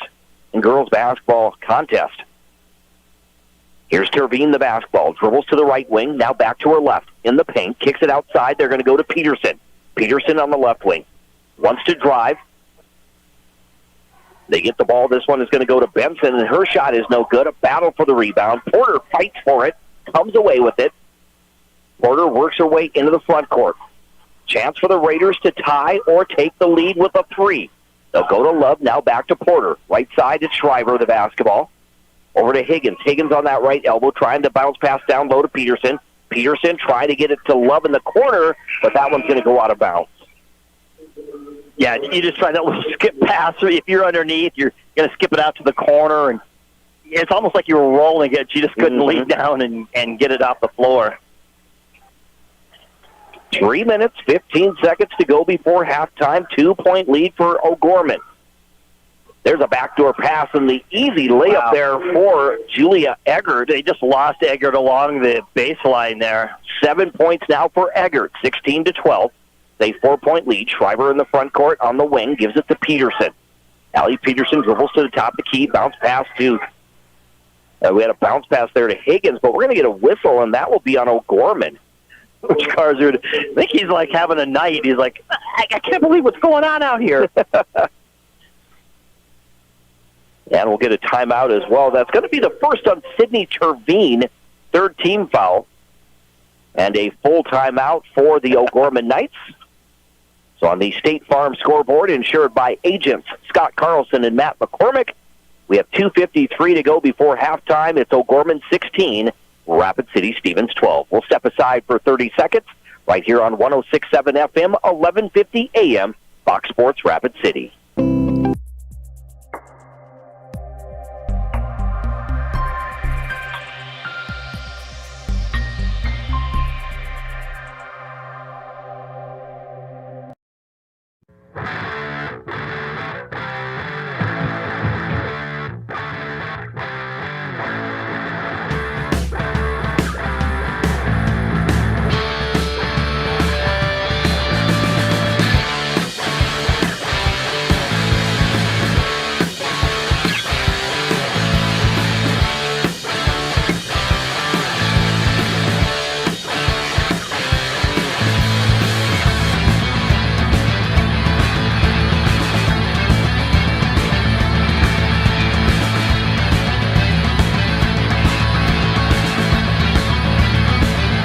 in girls basketball contest. Here's Terveen, the basketball. Dribbles to the right wing, now back to her left. In the paint, kicks it outside. They're going to go to Peterson. Peterson on the left wing. Wants to drive. They get the ball. This one is going to go to Benson, and her shot is no good. A battle for the rebound. Porter fights for it, comes away with it. Porter works her way into the front court. Chance for the Raiders to tie or take the lead with a 3. They'll go to Love, now back to Porter. Right side to Schreiber, the basketball. Over to Higgins. Higgins on that right elbow, trying to bounce pass down low to Peterson. Peterson trying to get it to Love in the corner, but that one's going to go out of bounds. Yeah, you just try that little skip pass. If you're underneath, you're going to skip it out to the corner, and it's almost like you were rolling it. You just couldn't lean down and get it off the floor. 3 minutes, 15 seconds to go before halftime. 2-point lead for O'Gorman. There's a backdoor pass and the easy layup there for Julia Eggert. They just lost Eggert along the baseline there. 7 points now for Eggert, 16-12. They 4-point lead. Schreiber in the front court on the wing, gives it to Peterson. Allie Peterson dribbles to the top of the key, bounce pass to... we had a bounce pass there to Higgins, but we're going to get a whistle, and that will be on O'Gorman. Which Carzard, I think he's like having a night. He's like, I can't believe what's going on out here. And we'll get a timeout as well. That's going to be the first on Sydney Terveen, third team foul. And a full timeout for the O'Gorman Knights. So on the State Farm scoreboard, insured by agents Scott Carlson and Matt McCormick, we have 2:53 to go before halftime. It's O'Gorman 16, Rapid City Stevens 12. We'll step aside for 30 seconds right here on 106.7 FM, 1150 AM, Fox Sports Rapid City.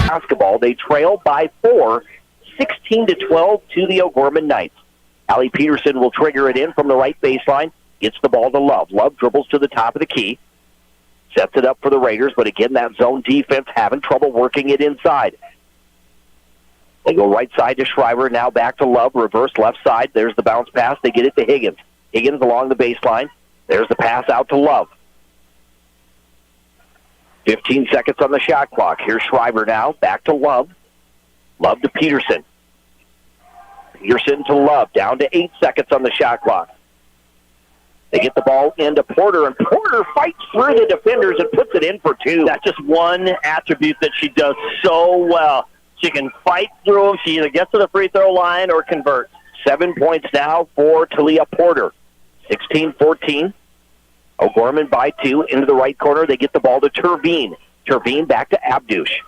Basketball, they trail by 4, 16-12 to the O'Gorman Knights. Allie Peterson will trigger it in from the right baseline, gets the ball to Love. Love dribbles to the top of the key, sets it up for the Raiders, but again, that zone defense having trouble working it inside. They go right side to Schreiber, now back to Love, reverse left side. There's the bounce pass. They get it to Higgins. Higgins along the baseline. There's the pass out to Love. 15 seconds on the shot clock. Here's Schreiber now. Back to Love. Love to Peterson. Peterson to Love. Down to 8 seconds on the shot clock. They get the ball into Porter, and Porter fights through the defenders and puts it in for 2. That's just one attribute that she does so well. She can fight through them. She either gets to the free throw line or converts. 7 points now for Talia Porter. 16-14. O'Gorman by 2 into the right corner. They get the ball to Terveen. Terveen back to Abdush.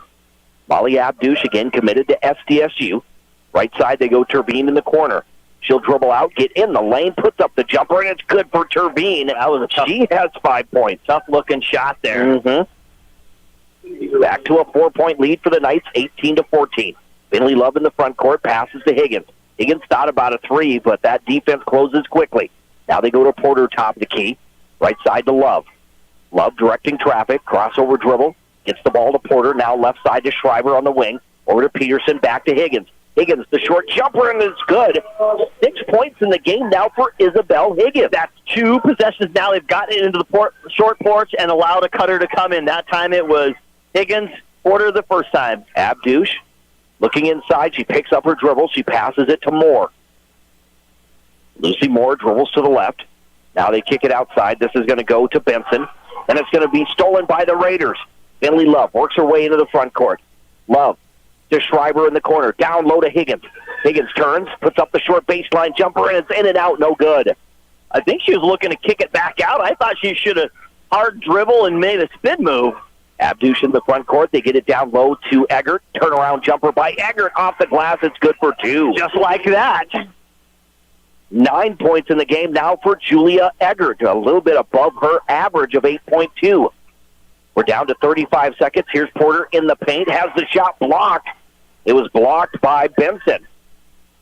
Molly Abdush again committed to SDSU. Right side they go Terveen in the corner. She'll dribble out, get in the lane, puts up the jumper, and it's good for Terveen. She has 5 points. Tough-looking shot there. Back to a 4-point lead for the Knights, 18-14. Finley Love in the front court, passes to Higgins. Higgins thought about a 3, but that defense closes quickly. Now they go to Porter, top of the key. Right side to Love. Love directing traffic, crossover dribble, gets the ball to Porter, now left side to Schreiber on the wing, over to Peterson, back to Higgins. Higgins, the short jumper, and it's good. 6 points in the game now for Isabel Higgins. That's 2 possessions now. They've gotten it into the short porch and allowed a cutter to come in. That time it was Higgins, Porter the first time. Abdush looking inside. She picks up her dribble. She passes it to Moore. Lucy Moore dribbles to the left. Now they kick it outside. This is going to go to Benson, and it's going to be stolen by the Raiders. Finley Love works her way into the front court. Love to Schreiber in the corner. Down low to Higgins. Higgins turns, puts up the short baseline jumper, and it's in and out. No good. I think she was looking to kick it back out. I thought she should have hard dribble and made a spin move. Abdush in the front court. They get it down low to Eggert. Turnaround jumper by Eggert off the glass. It's good for 2. Just like that. 9 points in the game now for Julia Eggert, a little bit above her average of 8.2. We're down to 35 seconds. Here's Porter in the paint, has the shot blocked. It was blocked by Benson.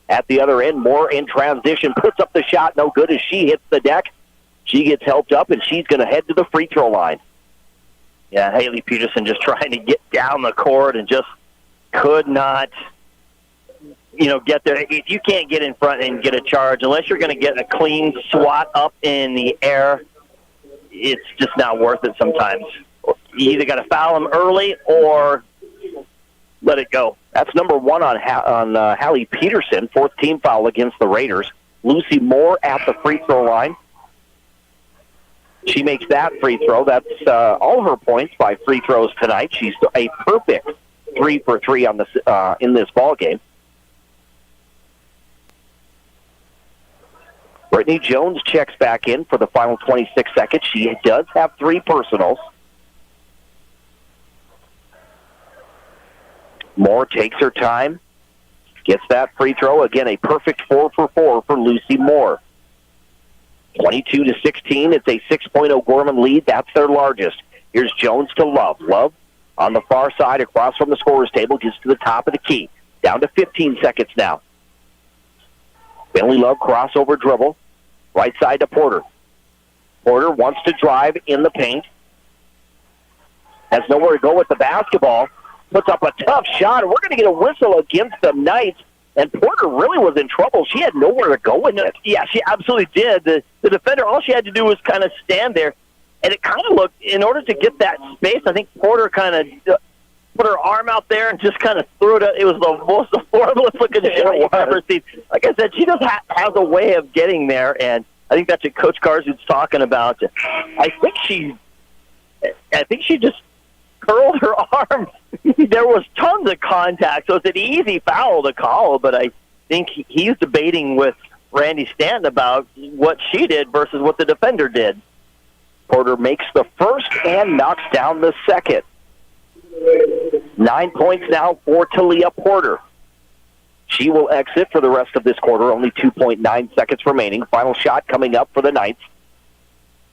At the other end, Moore in transition, puts up the shot, no good as she hits the deck. She gets helped up, and she's going to head to the free throw line. Yeah, Haley Peterson just trying to get down the court and just could not get there. If you can't get in front and get a charge, unless you're going to get a clean swat up in the air, it's just not worth it sometimes. You either got to foul them early or let it go. That's number 1 on Hallie Peterson, 4th team foul against the Raiders. Lucy Moore at the free throw line. She makes that free throw. That's all her points by free throws tonight. She's a perfect 3 for 3 on this in this ball game. Brittany Jones checks back in for the final 26 seconds. She does have 3 personals. Moore takes her time, gets that free throw. Again, a perfect 4 for 4 for Lucy Moore. 22-16. It's a 6-point O'Gorman lead. That's their largest. Here's Jones to Love. Love on the far side across from the scorer's table gets to the top of the key. Down to 15 seconds now. Finley Love crossover dribble. Right side to Porter. Porter wants to drive in the paint. has nowhere to go with the basketball. Puts up a tough shot. We're going to get a whistle against the Knights. And Porter really was in trouble. She had nowhere to go with it. Yeah, she absolutely did. The defender, all she had to do was kind of stand there. And it kind of looked, in order to get that space, I think Porter kind of put her arm out there and just kind of threw it. It was the most horrible looking shot you've ever seen. Like I said, she just has a way of getting there, and I think that's what Coach Garzut's talking about. I think she just curled her arm. There was tons of contact, so it's an easy foul to call, but I think he's debating with Randy Stanton about what she did versus what the defender did. Porter makes the first and knocks down the second. 9 points now for Talia Porter. She will exit for the rest of this quarter, only 2.9 seconds remaining. Final shot coming up for the Knights.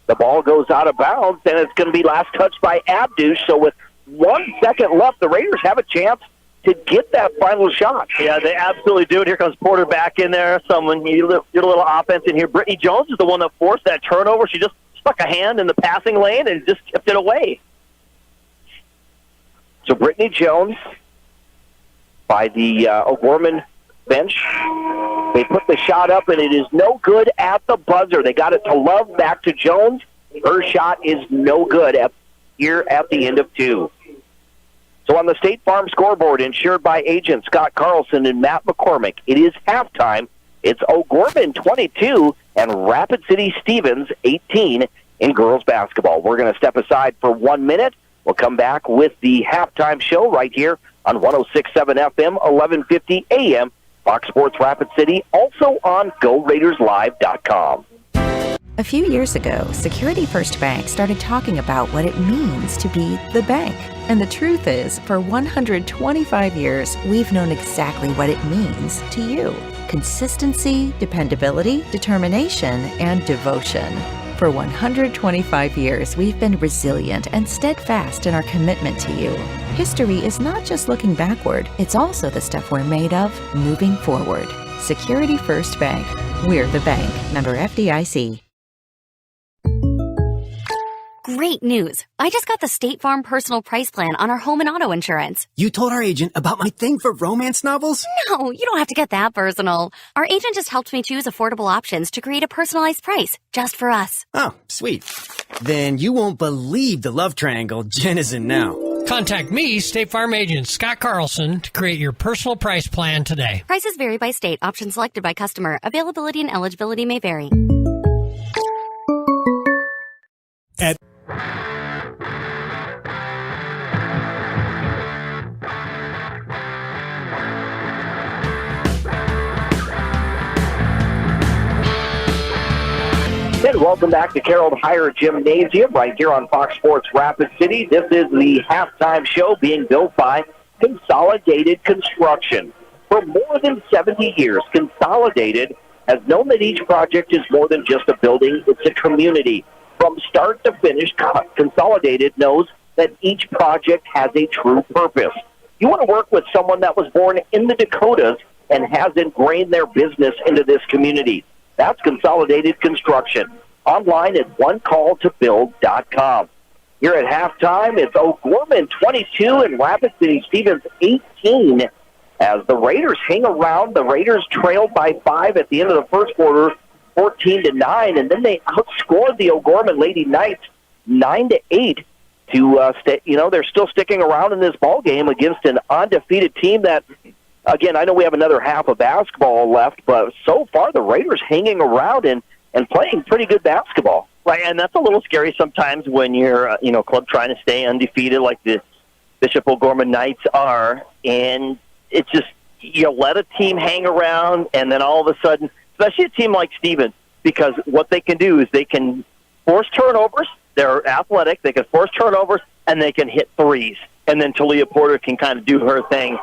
The ball goes out of bounds, and it's going to be last touched by Abdush. So with 1 second left, the Raiders have a chance to get that final shot. Yeah, they absolutely do it. Here comes Porter back in there. Someone, you did a little offense in here. Brittany Jones is the one that forced that turnover. She just stuck a hand in the passing lane and just tipped it away. So Brittany Jones by the O'Gorman bench. They put the shot up, and it is no good at the buzzer. They got it to Love, back to Jones. Her shot is no good here at the end of 2. So on the State Farm scoreboard, insured by agent Scott Carlson and Matt McCormick, it is halftime. It's O'Gorman 22 and Rapid City Stevens 18 in girls basketball. We're going to step aside for 1 minute. We'll come back with the halftime show right here on 106.7 FM, 1150 AM, Fox Sports Rapid City, also on GoRaidersLive.com. A few years ago, Security First Bank started talking about what it means to be the bank. And the truth is, for 125 years, we've known exactly what it means to you. Consistency, dependability, determination, and devotion. For 125 years, we've been resilient and steadfast in our commitment to you. History is not just looking backward, it's also the stuff we're made of moving forward. Security First Bank. We're the bank. Member FDIC. Great news. I just got the State Farm personal price plan on our home and auto insurance. You told our agent about my thing for romance novels? No, you don't have to get that personal. Our agent just helped me choose affordable options to create a personalized price just for us. Oh, sweet. Then you won't believe the love triangle Jen is in now. Contact me, State Farm agent Scott Carlson, to create your personal price plan today. Prices vary by state. Options selected by customer. Availability and eligibility may vary. And welcome back to Carroll Higher Gymnasium right here on Fox Sports Rapid City. This is the halftime show being built by Consolidated Construction. For more than 70 years, Consolidated has known that each project is more than just a building, it's a community. From start to finish, Consolidated knows that each project has a true purpose. You want to work with someone that was born in the Dakotas and has ingrained their business into this community. That's Consolidated Construction. Online at onecalltobuild.com. Here at halftime, it's O'Gorman 22 and Rapid City Stevens 18 as the Raiders hang around. The Raiders trailed by 5 at the end of the first quarter, 14-9, and then they outscored the O'Gorman Lady Knights 9-8 to stay. They're still sticking around in this ball game against an undefeated team that, again, I know we have another half of basketball left, but so far the Raiders hanging around and playing pretty good basketball. Right, and that's a little scary sometimes when you're, club trying to stay undefeated like the Bishop O'Gorman Knights are, and it's just, you let a team hang around, and then all of a sudden, especially a team like Stevens, because what they can do is they can force turnovers. They're athletic. They can force turnovers, and they can hit threes. And then Talia Porter can kind of do her thing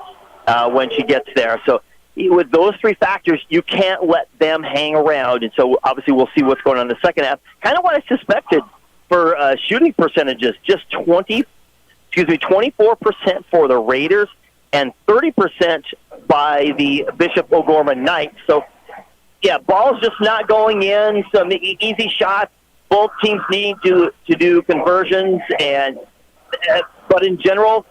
when she gets there. So with those three factors, you can't let them hang around. And so obviously we'll see what's going on in the second half. Kind of what I suspected for shooting percentages, just 24% for the Raiders and 30% by the Bishop O'Gorman Knights. So, yeah, ball's just not going in. Some easy shots. Both teams need to do conversions, and But in general,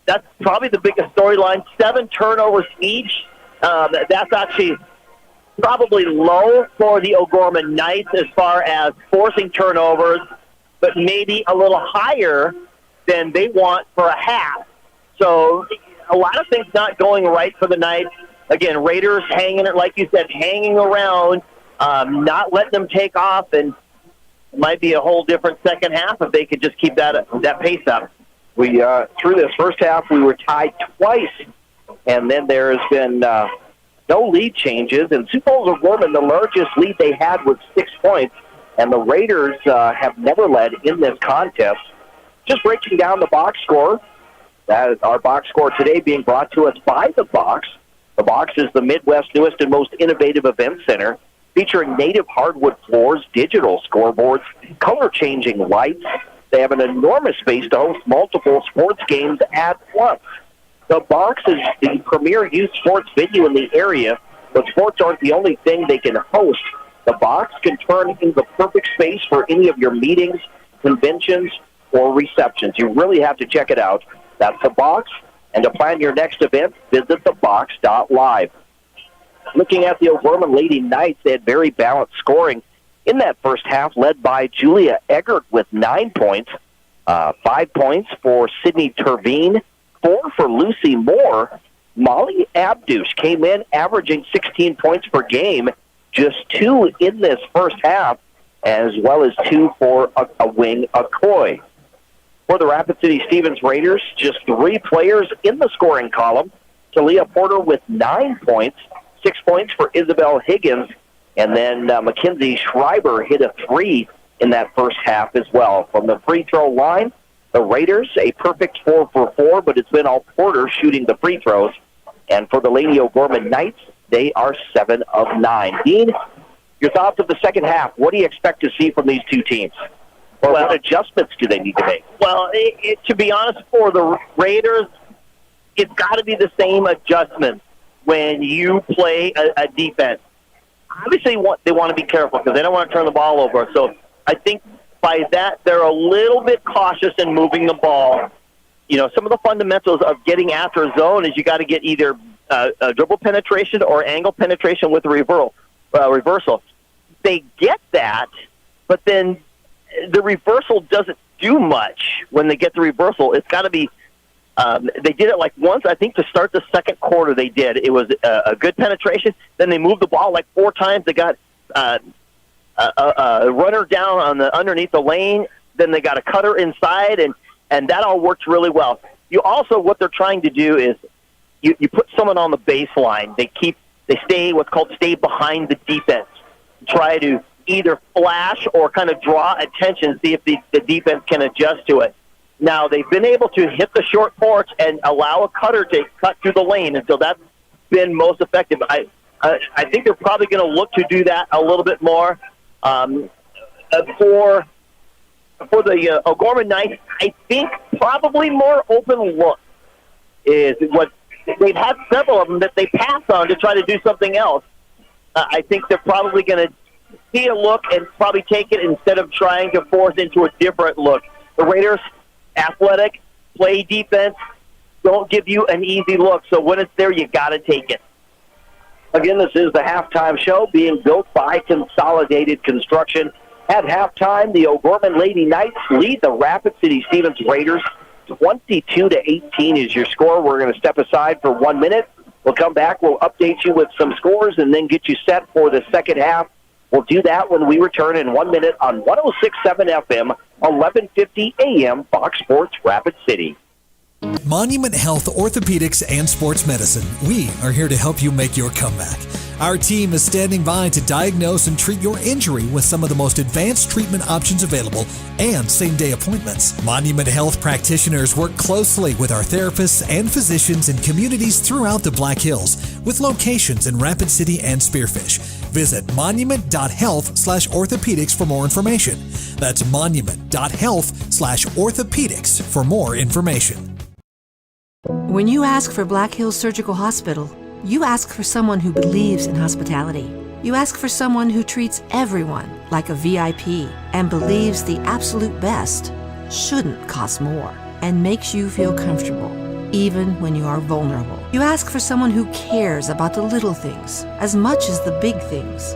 that's probably the biggest storyline. 7 turnovers each. That's actually probably low for the O'Gorman Knights as far as forcing turnovers, but maybe a little higher than they want for a half. So a lot of things not going right for the Knights. Again, Raiders hanging, like you said, hanging around, not letting them take off, and it might be a whole different second half if they could just keep that pace up. We through this first half, we were tied twice, and then there has been no lead changes. And Sioux Falls O'Gorman, the largest lead they had was 6 points, and the Raiders have never led in this contest. Just breaking down the box score, that is our box score today being brought to us by The Box. The Box is the Midwest's newest and most innovative event center, featuring native hardwood floors, digital scoreboards, color-changing lights. They have an enormous space to host multiple sports games at once. The Box is the premier youth sports venue in the area, but sports aren't the only thing they can host. The Box can turn into the perfect space for any of your meetings, conventions, or receptions. You really have to check it out. That's The Box, and to plan your next event, visit thebox.live. Looking at the O'Gorman Lady Knights, they had very balanced scoring in that first half, led by Julia Eggert with 9 points, 5 points for Sydney Terveen, 4 for Lucy Moore. Molly Abdush came in averaging 16 points per game, just 2 in this first half, as well as 2 for a wing Okoye. For the Rapid City Stevens Raiders, just 3 players in the scoring column. Talia Porter with 9 points, 6 points for Isabel Higgins, and then Mackenzie Schreiber hit a 3 in that first half as well. From the free throw line, the Raiders, a perfect 4 for 4, but it's been all Porter shooting the free throws. And for the Lady O'Gorman Knights, they are 7 of 9. Dean, your thoughts of the second half. What do you expect to see from these two teams? Or what adjustments do they need to make? Well, to be honest, for the Raiders, it's got to be the same adjustments when you play a defense. Obviously, they want to be careful because they don't want to turn the ball over. So I think by that, they're a little bit cautious in moving the ball. You know, some of the fundamentals of getting after a zone is you got to get either a dribble penetration or angle penetration with a reversal. They get that, but then the reversal doesn't do much when they get the reversal. It's got to be they did it like once, I think, to start the second quarter they did. It was a good penetration. Then they moved the ball like 4 times. They got a runner down on the underneath the lane. Then they got a cutter inside, and that all worked really well. You also, what they're trying to do is you put someone on the baseline. They stay what's called stay behind the defense. Try to either flash or kind of draw attention, see if the defense can adjust to it. Now, they've been able to hit the short porch and allow a cutter to cut through the lane, and so that's been most effective. I think they're probably going to look to do that a little bit more. For the O'Gorman Knights, I think probably more open look is what they've had several of them that they pass on to try to do something else. I think they're probably going to see a look and probably take it instead of trying to force into a different look. The Raiders, athletic, play defense, don't give you an easy look. So when it's there, you got to take it. Again, this is the halftime show being built by Consolidated Construction. At halftime, the O'Gorman Lady Knights lead the Rapid City Stevens Raiders. 22-18 is your score. We're going to step aside for 1 minute. We'll come back. We'll update you with some scores and then get you set for the second half. We'll do that when we return in 1 minute on 106.7 FM, 1150 AM, Fox Sports Rapid City. Monument Health Orthopedics and Sports Medicine. We are here to help you make your comeback. Our team is standing by to diagnose and treat your injury with some of the most advanced treatment options available and same-day appointments. Monument Health practitioners work closely with our therapists and physicians in communities throughout the Black Hills with locations in Rapid City and Spearfish. Visit monument.health/orthopedics for more information. That's monument.health/orthopedics for more information. When you ask for Black Hills Surgical Hospital, you ask for someone who believes in hospitality. You ask for someone who treats everyone like a VIP and believes the absolute best shouldn't cost more. and makes you feel comfortable, even when you are vulnerable. You ask for someone who cares about the little things as much as the big things.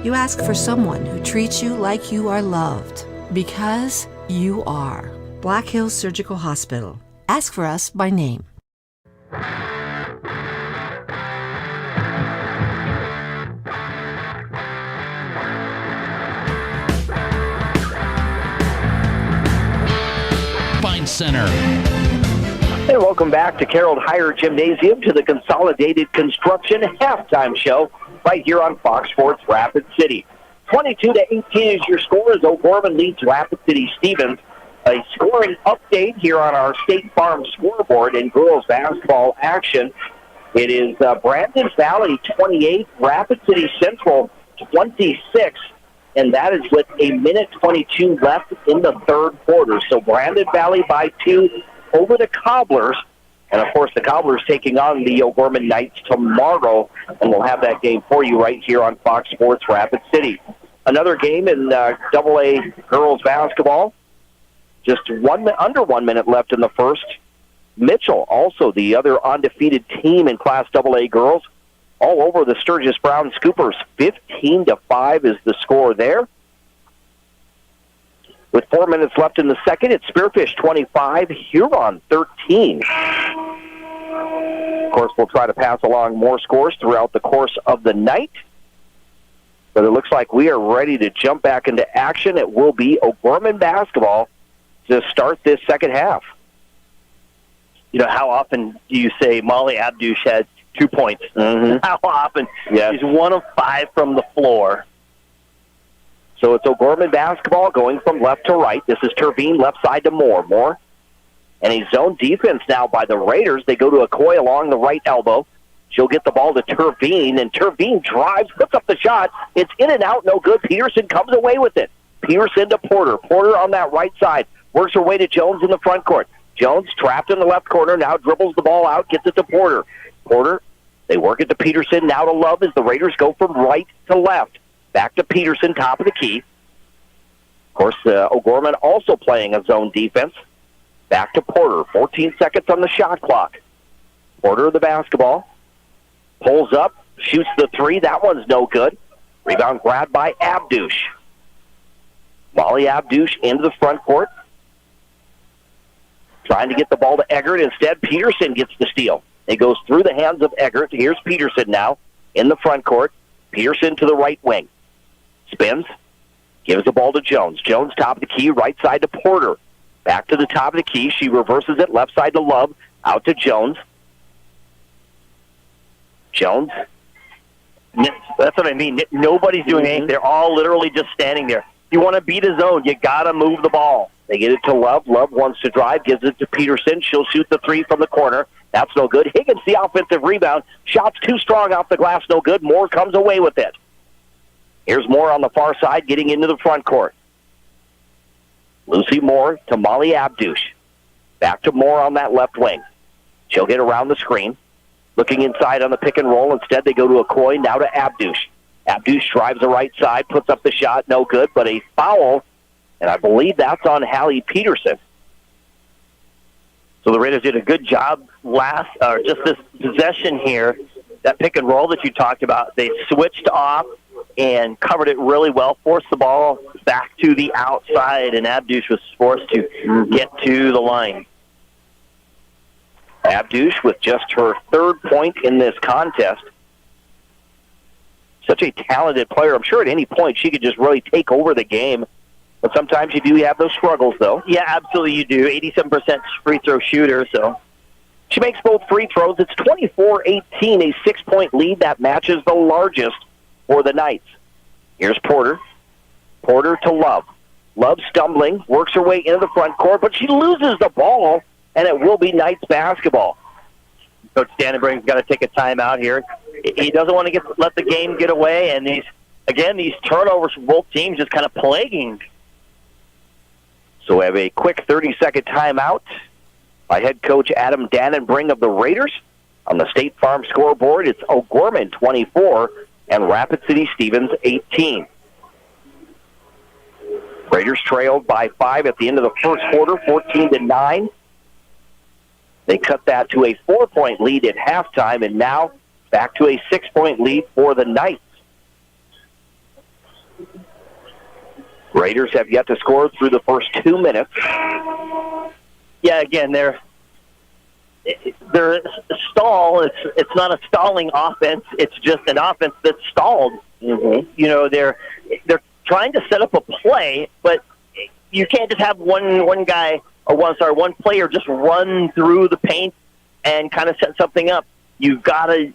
You ask for someone who treats you like you are loved, because you are. Black Hills Surgical Hospital. Ask for us by name. Center. And welcome back to Carroll Higher Gymnasium to the Consolidated Construction Halftime Show right here on Fox Sports Rapid City. 22-18 is your score as O'Gorman leads Rapid City Stevens. A scoring update here on our State Farm scoreboard in girls basketball action. It is Brandon Valley 28, Rapid City Central 26. And that is with a minute 22 left in the third quarter. So Brandon Valley by 2 over the Cobblers. And, of course, the Cobblers taking on the O'Gorman Knights tomorrow. And we'll have that game for you right here on Fox Sports Rapid City. Another game in AA girls basketball. Just under 1 minute left in the first. Mitchell, also the other undefeated team in Class AA girls, all over the Sturgis Brown Scoopers. 15-5 is the score there. With 4 minutes left in the second, it's Spearfish 25, Huron 13. Of course, we'll try to pass along more scores throughout the course of the night. But it looks like we are ready to jump back into action. It will be O'Gorman basketball to start this second half. You know, how often do you say Molly Abdush had 2 points? Mm-hmm. How often? Yes. She's 1 of 5 from the floor. So it's O'Gorman basketball going from left to right. This is Terveen left side to Moore. Moore. And a zone defense now by the Raiders. They go to Okoye along the right elbow. She'll get the ball to Terveen, and Terveen drives, puts up the shot. It's in and out, no good. Peterson comes away with it. Peterson to Porter. Porter on that right side. Works her way to Jones in the front court. Jones trapped in the left corner, now dribbles the ball out, gets it to Porter. Porter, they work it to Peterson, now to Love as the Raiders go from right to left. Back to Peterson, top of the key. Of course, O'Gorman also playing a zone defense. Back to Porter, 14 seconds on the shot clock. Porter the basketball. Pulls up, shoots the three, that one's no good. Rebound grabbed by Abdush. Molly Abdush into the front court. Trying to get the ball to Eggert. Instead, Peterson gets the steal. It goes through the hands of Eggert. Here's Peterson now in the front court. Peterson to the right wing. Spins. Gives the ball to Jones. Jones top of the key, right side to Porter. Back to the top of the key. She reverses it, left side to Love. Out to Jones. Jones. That's what I mean. Nobody's doing anything. They're all literally just standing there. If you want to beat a zone, you got to move the ball. They get it to Love. Love wants to drive, gives it to Peterson. She'll shoot the three from the corner. That's no good. Higgins, the offensive rebound. Shot's too strong off the glass, no good. Moore comes away with it. Here's Moore on the far side, getting into the front court. Lucy Moore to Molly Abdush. Back to Moore on that left wing. She'll get around the screen. Looking inside on the pick and roll. Instead, they go to Okoye, now to Abdush. Abdush drives the right side, puts up the shot, no good, but a foul, and I believe that's on Hallie Peterson. So the Raiders did a good job just this possession here, that pick and roll that you talked about. They switched off and covered it really well, forced the ball back to the outside, and Abdush was forced to get to the line. Abdush with just her third point in this contest. Such a talented player. I'm sure at any point she could just really take over the game. But sometimes you do have those struggles, though. Yeah, absolutely you do. 87% free throw shooter, so. She makes both free throws. It's 24-18, a 6-point lead that matches the largest for the Knights. Here's Porter. Porter to Love. Love stumbling, works her way into the front court, but she loses the ball, and it will be Knights basketball. Coach Dannenberg's got to take a timeout here. He doesn't want to let the game get away, and these turnovers from both teams just kind of plaguing. So we have a quick 30-second timeout by head coach Adam Dannenberg of the Raiders. On the State Farm scoreboard, it's O'Gorman 24 and Rapid City Stevens 18. Raiders trailed by 5 at the end of the first quarter, 14-9. They cut that to a 4-point lead at halftime, and now back to a 6-point lead for the Knights. Raiders have yet to score through the first 2 minutes. Yeah, again, they're stall. It's not a stalling offense. It's just an offense that's stalled. Mm-hmm. You know, they're trying to set up a play, but you can't just have one player just run through the paint and kind of set something up. You've got to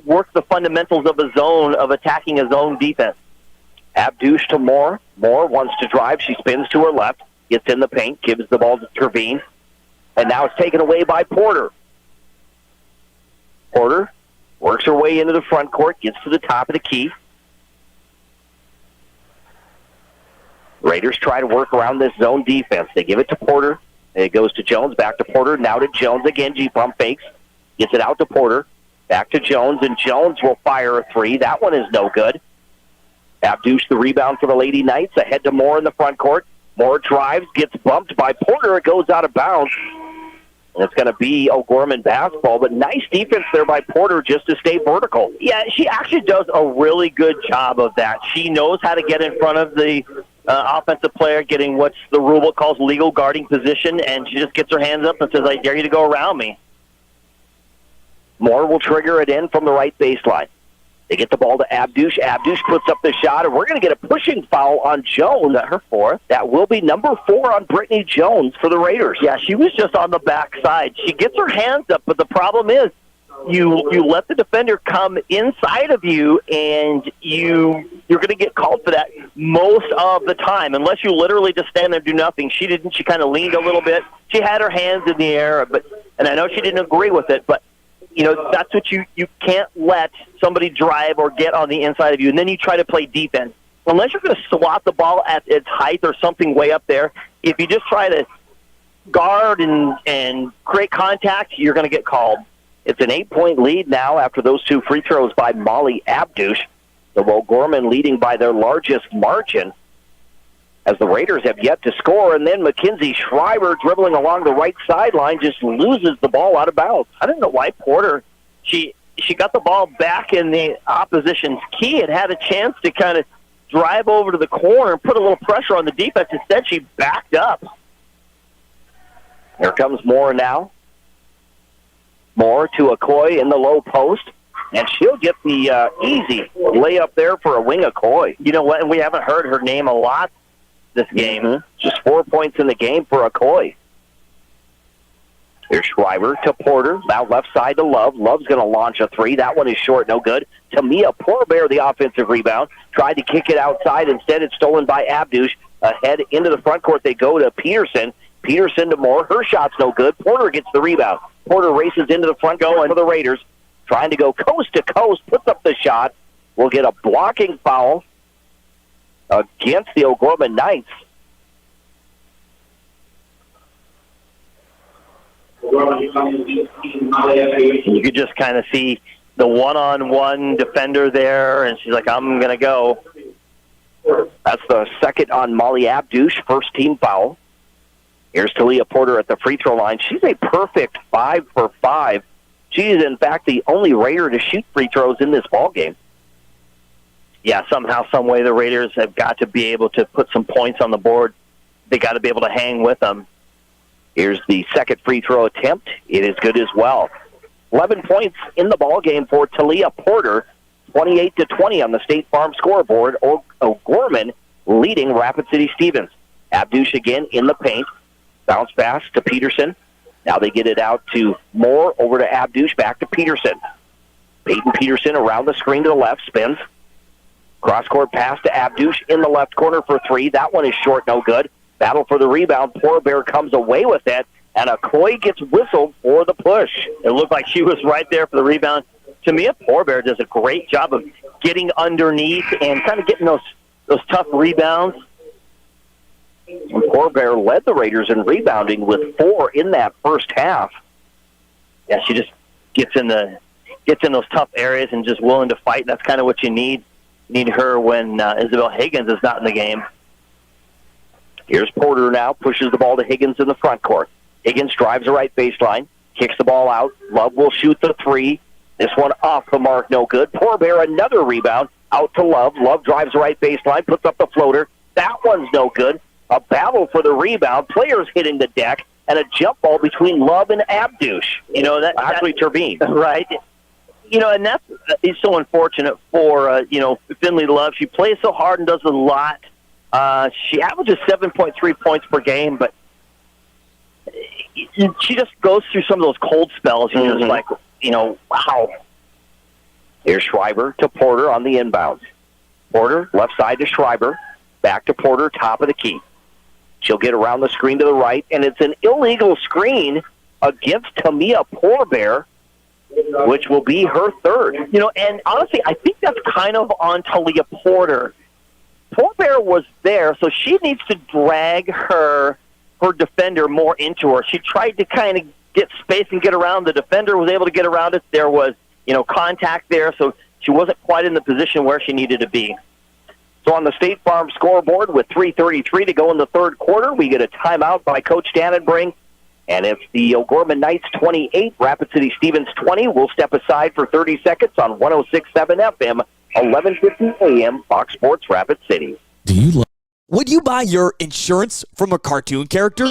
work the fundamentals of attacking a zone defense. Abdush to Moore. Moore wants to drive. She spins to her left, gets in the paint, gives the ball to Trevine, and now it's taken away by Porter. Porter works her way into the front court, gets to the top of the key. Raiders try to work around this zone defense. They give it to Porter. It goes to Jones, back to Porter, now to Jones again. G-pump fakes, gets it out to Porter, back to Jones, and Jones will fire a three. That one is no good. Abdush the rebound for the Lady Knights, ahead to Moore in the front court. Moore drives, gets bumped by Porter. It goes out of bounds. And it's going to be O'Gorman basketball, but nice defense there by Porter just to stay vertical. Yeah, she actually does a really good job of that. She knows how to get in front of the offensive player, getting what's the rule book calls legal guarding position, and she just gets her hands up and says, I dare you to go around me. Moore will trigger it in from the right baseline. They get the ball to Abdush. Abdush puts up the shot, and we're going to get a pushing foul on Jones. That her fourth. That will be number 4 on Brittany Jones for the Raiders. Yeah, she was just on the backside. She gets her hands up, but the problem is you let the defender come inside of you, and you're going to get called for that most of the time, unless you literally just stand there and do nothing. She didn't. She kind of leaned a little bit. She had her hands in the air, and I know she didn't agree with it, but you know, that's what you can't let somebody drive or get on the inside of you, and then you try to play defense. Unless you're going to swat the ball at its height or something way up there, if you just try to guard and create contact, you're going to get called. It's an 8-point lead now after those 2 free throws by Molly Abdush. The O'Gorman leading by their largest margin, as the Raiders have yet to score, and then Mackenzie Schreiber dribbling along the right sideline just loses the ball out of bounds. I don't know why Porter, she got the ball back in the opposition's key and had a chance to kind of drive over to the corner and put a little pressure on the defense. Instead, she backed up. Here comes Moore now. Moore to Okoye in the low post, and she'll get the easy layup there for a wing Okoye. You know what? And we haven't heard her name a lot this game. Mm-hmm. Just 4 points in the game for Okoye. Here's Schreiber to Porter. Now left side to Love. Love's going to launch a three. That one is short, no good. Tamia Porbear, the offensive rebound. Tried to kick it outside. Instead, it's stolen by Abdush. Ahead into the front court, they go to Peterson. Peterson to Moore. Her shot's no good. Porter gets the rebound. Porter races into the front going for the Raiders. Trying to go coast to coast. Puts up the shot. We'll get a blocking foul against the O'Gorman Knights. You could just kind of see the one-on-one defender there, and she's like, I'm going to go. That's the second on Molly Abdush, first team foul. Here's Talia Porter at the free throw line. She's a perfect 5 for 5. She is, in fact, the only Raider to shoot free throws in this ballgame. Yeah, somehow, some way, the Raiders have got to be able to put some points on the board. They got to be able to hang with them. Here's the second free throw attempt. It is good as well. 11 points in the ballgame for Talia Porter. 28-20 on the State Farm scoreboard. O'Gorman leading Rapid City Stevens. Abdush again in the paint. Bounce pass to Peterson. Now they get it out to Moore, over to Abdush, back to Peterson. Peyton Peterson around the screen to the left, spins. Cross-court pass to Abdush in the left corner for three. That one is short, no good. Battle for the rebound. Porbear comes away with it, and Okoye gets whistled for the push. It looked like she was right there for the rebound. Tamia Porbear does a great job of getting underneath and kind of getting those tough rebounds. And Porbear led the Raiders in rebounding with 4 in that first half. Yeah, she just gets in those tough areas and just willing to fight. That's kind of what you need. You need her when Isabel Higgins is not in the game. Here's Porter now, pushes the ball to Higgins in the front court. Higgins drives the right baseline, kicks the ball out. Love will shoot the three. This one off the mark, no good. Poor Bear, another rebound, out to Love. Love drives right baseline, puts up the floater. That one's no good. A battle for the rebound. Players hitting the deck, and a jump ball between Love and Abdush. Actually, Turbine. Right. And that's is so unfortunate for, Finley Love. She plays so hard and does a lot. She averages 7.3 points per game, but she just goes through some of those cold spells. And you're just like, wow. Here's Schreiber to Porter on the inbounds. Porter, left side to Schreiber. Back to Porter, top of the key. She'll get around the screen to the right, and it's an illegal screen against Tamia Poorbear, which will be her third. And honestly, I think that's kind of on Talia Porter. Poorbear was there, so she needs to drag her defender more into her. She tried to kind of get space and get around. The defender was able to get around it. There was, contact there, so she wasn't quite in the position where she needed to be. So on the State Farm scoreboard with 3:33 to go in the third quarter, we get a timeout by Coach Dannenbring. And if the O'Gorman Knights 28, Rapid City Stevens 20, we'll step aside for 30 seconds on 106.7 FM, 1150 AM, Fox Sports Rapid City. Would you buy your insurance from a cartoon character?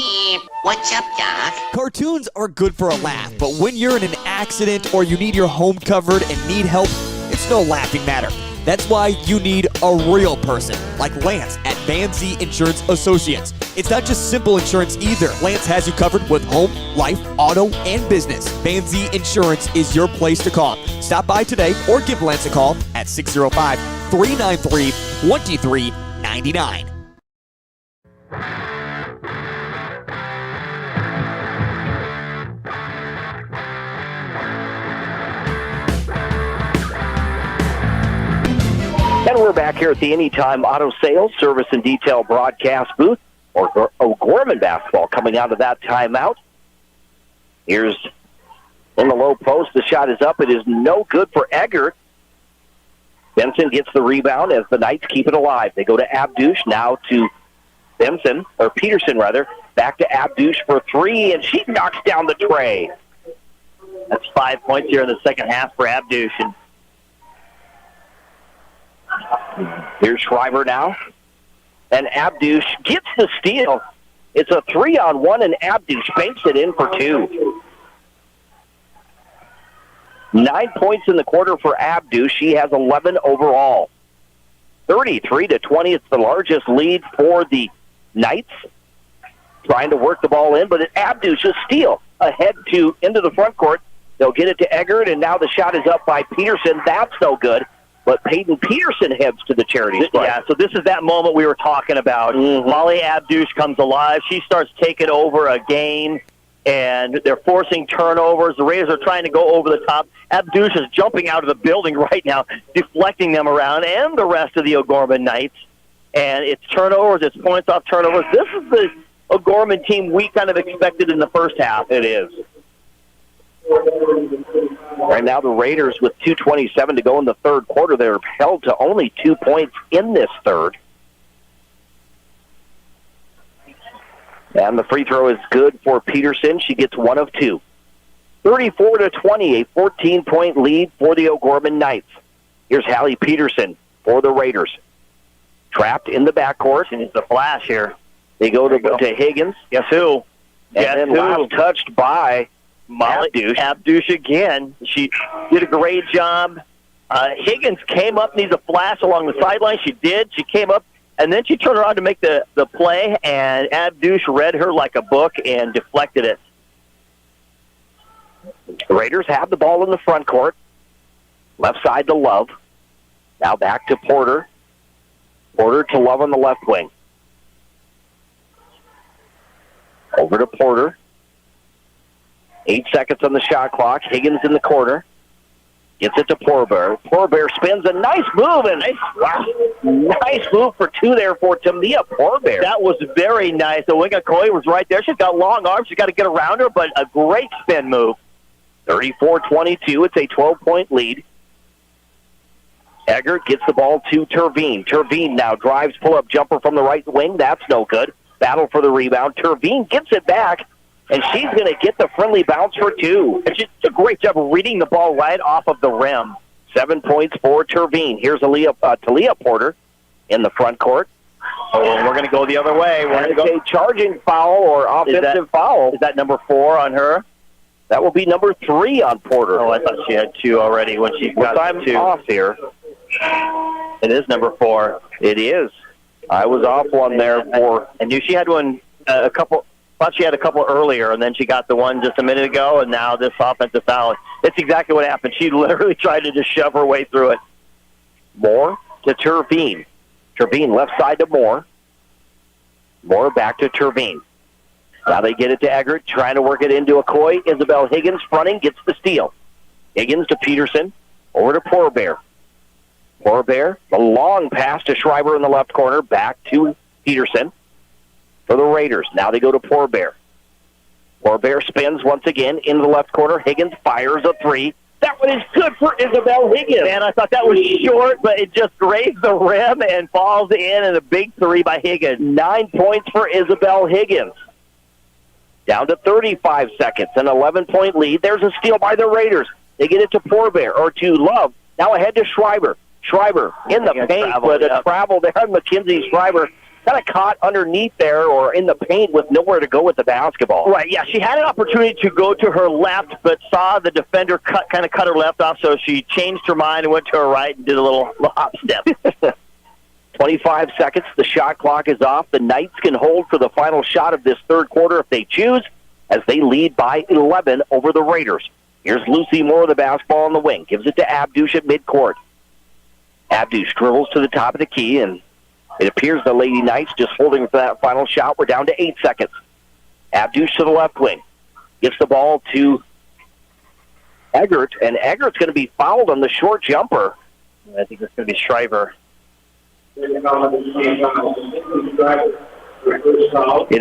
What's up, Doc? Cartoons are good for a laugh, but when you're in an accident or you need your home covered and need help, it's no laughing matter. That's why you need a real person, like Lance at Van Z Insurance Associates. It's not just simple insurance either. Lance has you covered with home, life, auto, and business. Van Z Insurance is your place to call. Stop by today or give Lance a call at 605-393-2399. And we're back here at the Anytime Auto Sales Service and Detail broadcast booth. O'Gorman basketball coming out of that timeout. Here's in the low post. The shot is up. It is no good for Eggert. Benson gets the rebound as the Knights keep it alive. They go to Abdush, now to Peterson. Back to Abdush for three, and she knocks down the tray. That's 5 points here in the second half for Abdush. And here's Schreiber now. And Abdush gets the steal. It's a 3-on-1, and Abdush banks it in for two. 9 points in the quarter for Abdush. She has 11 overall. 33-20. It's the largest lead for the Knights. Trying to work the ball in, but Abdush's steal ahead into the front court. They'll get it to Eggert, and now the shot is up by Peterson. That's no good. But Peyton Peterson heads to the charity stripe. Yeah, so this is that moment we were talking about. Molly Abdush comes alive. She starts taking over a game, and they're forcing turnovers. The Raiders are trying to go over the top. Abdush is jumping out of the building right now, deflecting them around, and the rest of the O'Gorman Knights. And it's turnovers, it's points off turnovers. This is the O'Gorman team we kind of expected in the first half. It is. Right now, the Raiders, with 2:27 to go in the third quarter, they're held to only 2 points in this third. And the free throw is good for Peterson. She gets one of two. 34-20, a 14-point lead for the O'Gorman Knights. Here's Hallie Peterson for the Raiders. Trapped in the backcourt. And it's a flash here. They go to Higgins. Guess who? And then last touched by Abdush again. She did a great job. Higgins came up, needs a flash along the sideline. She did. She came up, and then she turned around to make the play, and Abdush read her like a book and deflected it. The Raiders have the ball in the front court. Left side to Love. Now back to Porter. Porter to Love on the left wing. Over to Porter. 8 seconds on the shot clock. Higgins in the corner. Gets it to Poorbear. Poorbear spins a nice move. And nice move for two there for Tamia Poorbear. That was very nice. The wing of Coy was right there. She's got long arms. She's got to get around her, but a great spin move. 34-22. It's a 12-point lead. Eggert gets the ball to Terveen. Terveen now drives, pull-up jumper from the right wing. That's no good. Battle for the rebound. Terveen gets it back and she's going to get the friendly bounce for 2. And she did a great job of reading the ball right off of the rim. 7 points for Terveen. Here's Talia Porter in the front court. Oh, we're going to go the other way. We're going to go a charging foul or offensive foul. Is that number 4 on her? That will be number 3 on Porter. Oh, I thought she had 2 already when she got I'm 2. off here. It is number 4. It is. I was off one there for. I knew she had one thought she had a couple earlier, and then she got the one just a minute ago, and now this offensive foul. It's exactly what happened. She literally tried to just shove her way through it. Moore to Terveen. Terveen left side to Moore. Moore back to Terveen. Now they get it to Eggert, trying to work it into Okoye. Isabel Higgins fronting, gets the steal. Higgins to Peterson, over to Poorbear. Poorbear, the long pass to Schreiber in the left corner, back to Peterson for the Raiders. Now they go to Poorbear. Poorbear spins once again into the left corner. Higgins fires a 3. That one is good for Isabel Higgins. Man, I thought that was short, but it just grazed the rim and falls in, and a big 3 by Higgins. 9 points for Isabel Higgins. Down to 35 seconds, an 11-point lead. There's a steal by the Raiders. They get it to Poorbear, or to Love. Now ahead to Schreiber. Schreiber in the paint, but a travel there. Mackenzie Schreiber kind of caught underneath there or in the paint with nowhere to go with the basketball. Right, yeah. She had an opportunity to go to her left, but saw the defender cut her left off, so she changed her mind and went to her right and did a little hop step. 25 seconds. The shot clock is off. The Knights can hold for the final shot of this third quarter if they choose, as they lead by 11 over the Raiders. Here's Lucy Moore, the basketball on the wing. Gives it to Abdush at midcourt. Abdush dribbles to the top of the key, and it appears the Lady Knights just holding for that final shot. We're down to 8 seconds. Abdush to the left wing. Gives the ball to Eggert, and Eggert's going to be fouled on the short jumper. I think it's going to be Schreiber. It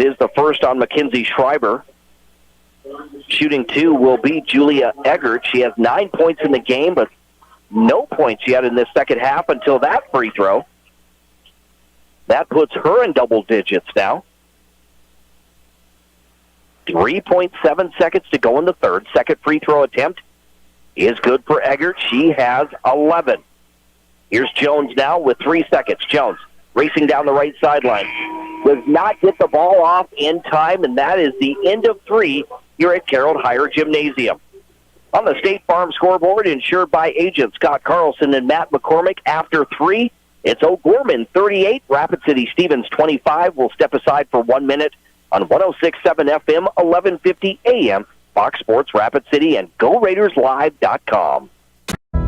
is the first on Mackenzie Schreiber. Shooting 2 will be Julia Eggert. She has 9 points in the game, but no points yet in this second half until that free throw. That puts her in double digits now. 3.7 seconds to go in the third. Second free throw attempt is good for Eggert. She has 11. Here's Jones now with 3 seconds. Jones racing down the right sideline. Does not get the ball off in time, and that is the end of 3 here at Carroll Higher Gymnasium. On the State Farm scoreboard, insured by agents Scott Carlson and Matt McCormick, after 3, it's O'Gorman 38, Rapid City Stevens 25. We'll step aside for 1 minute on 106.7 FM, 1150 AM, Fox Sports Rapid City, and GoRaidersLive.com.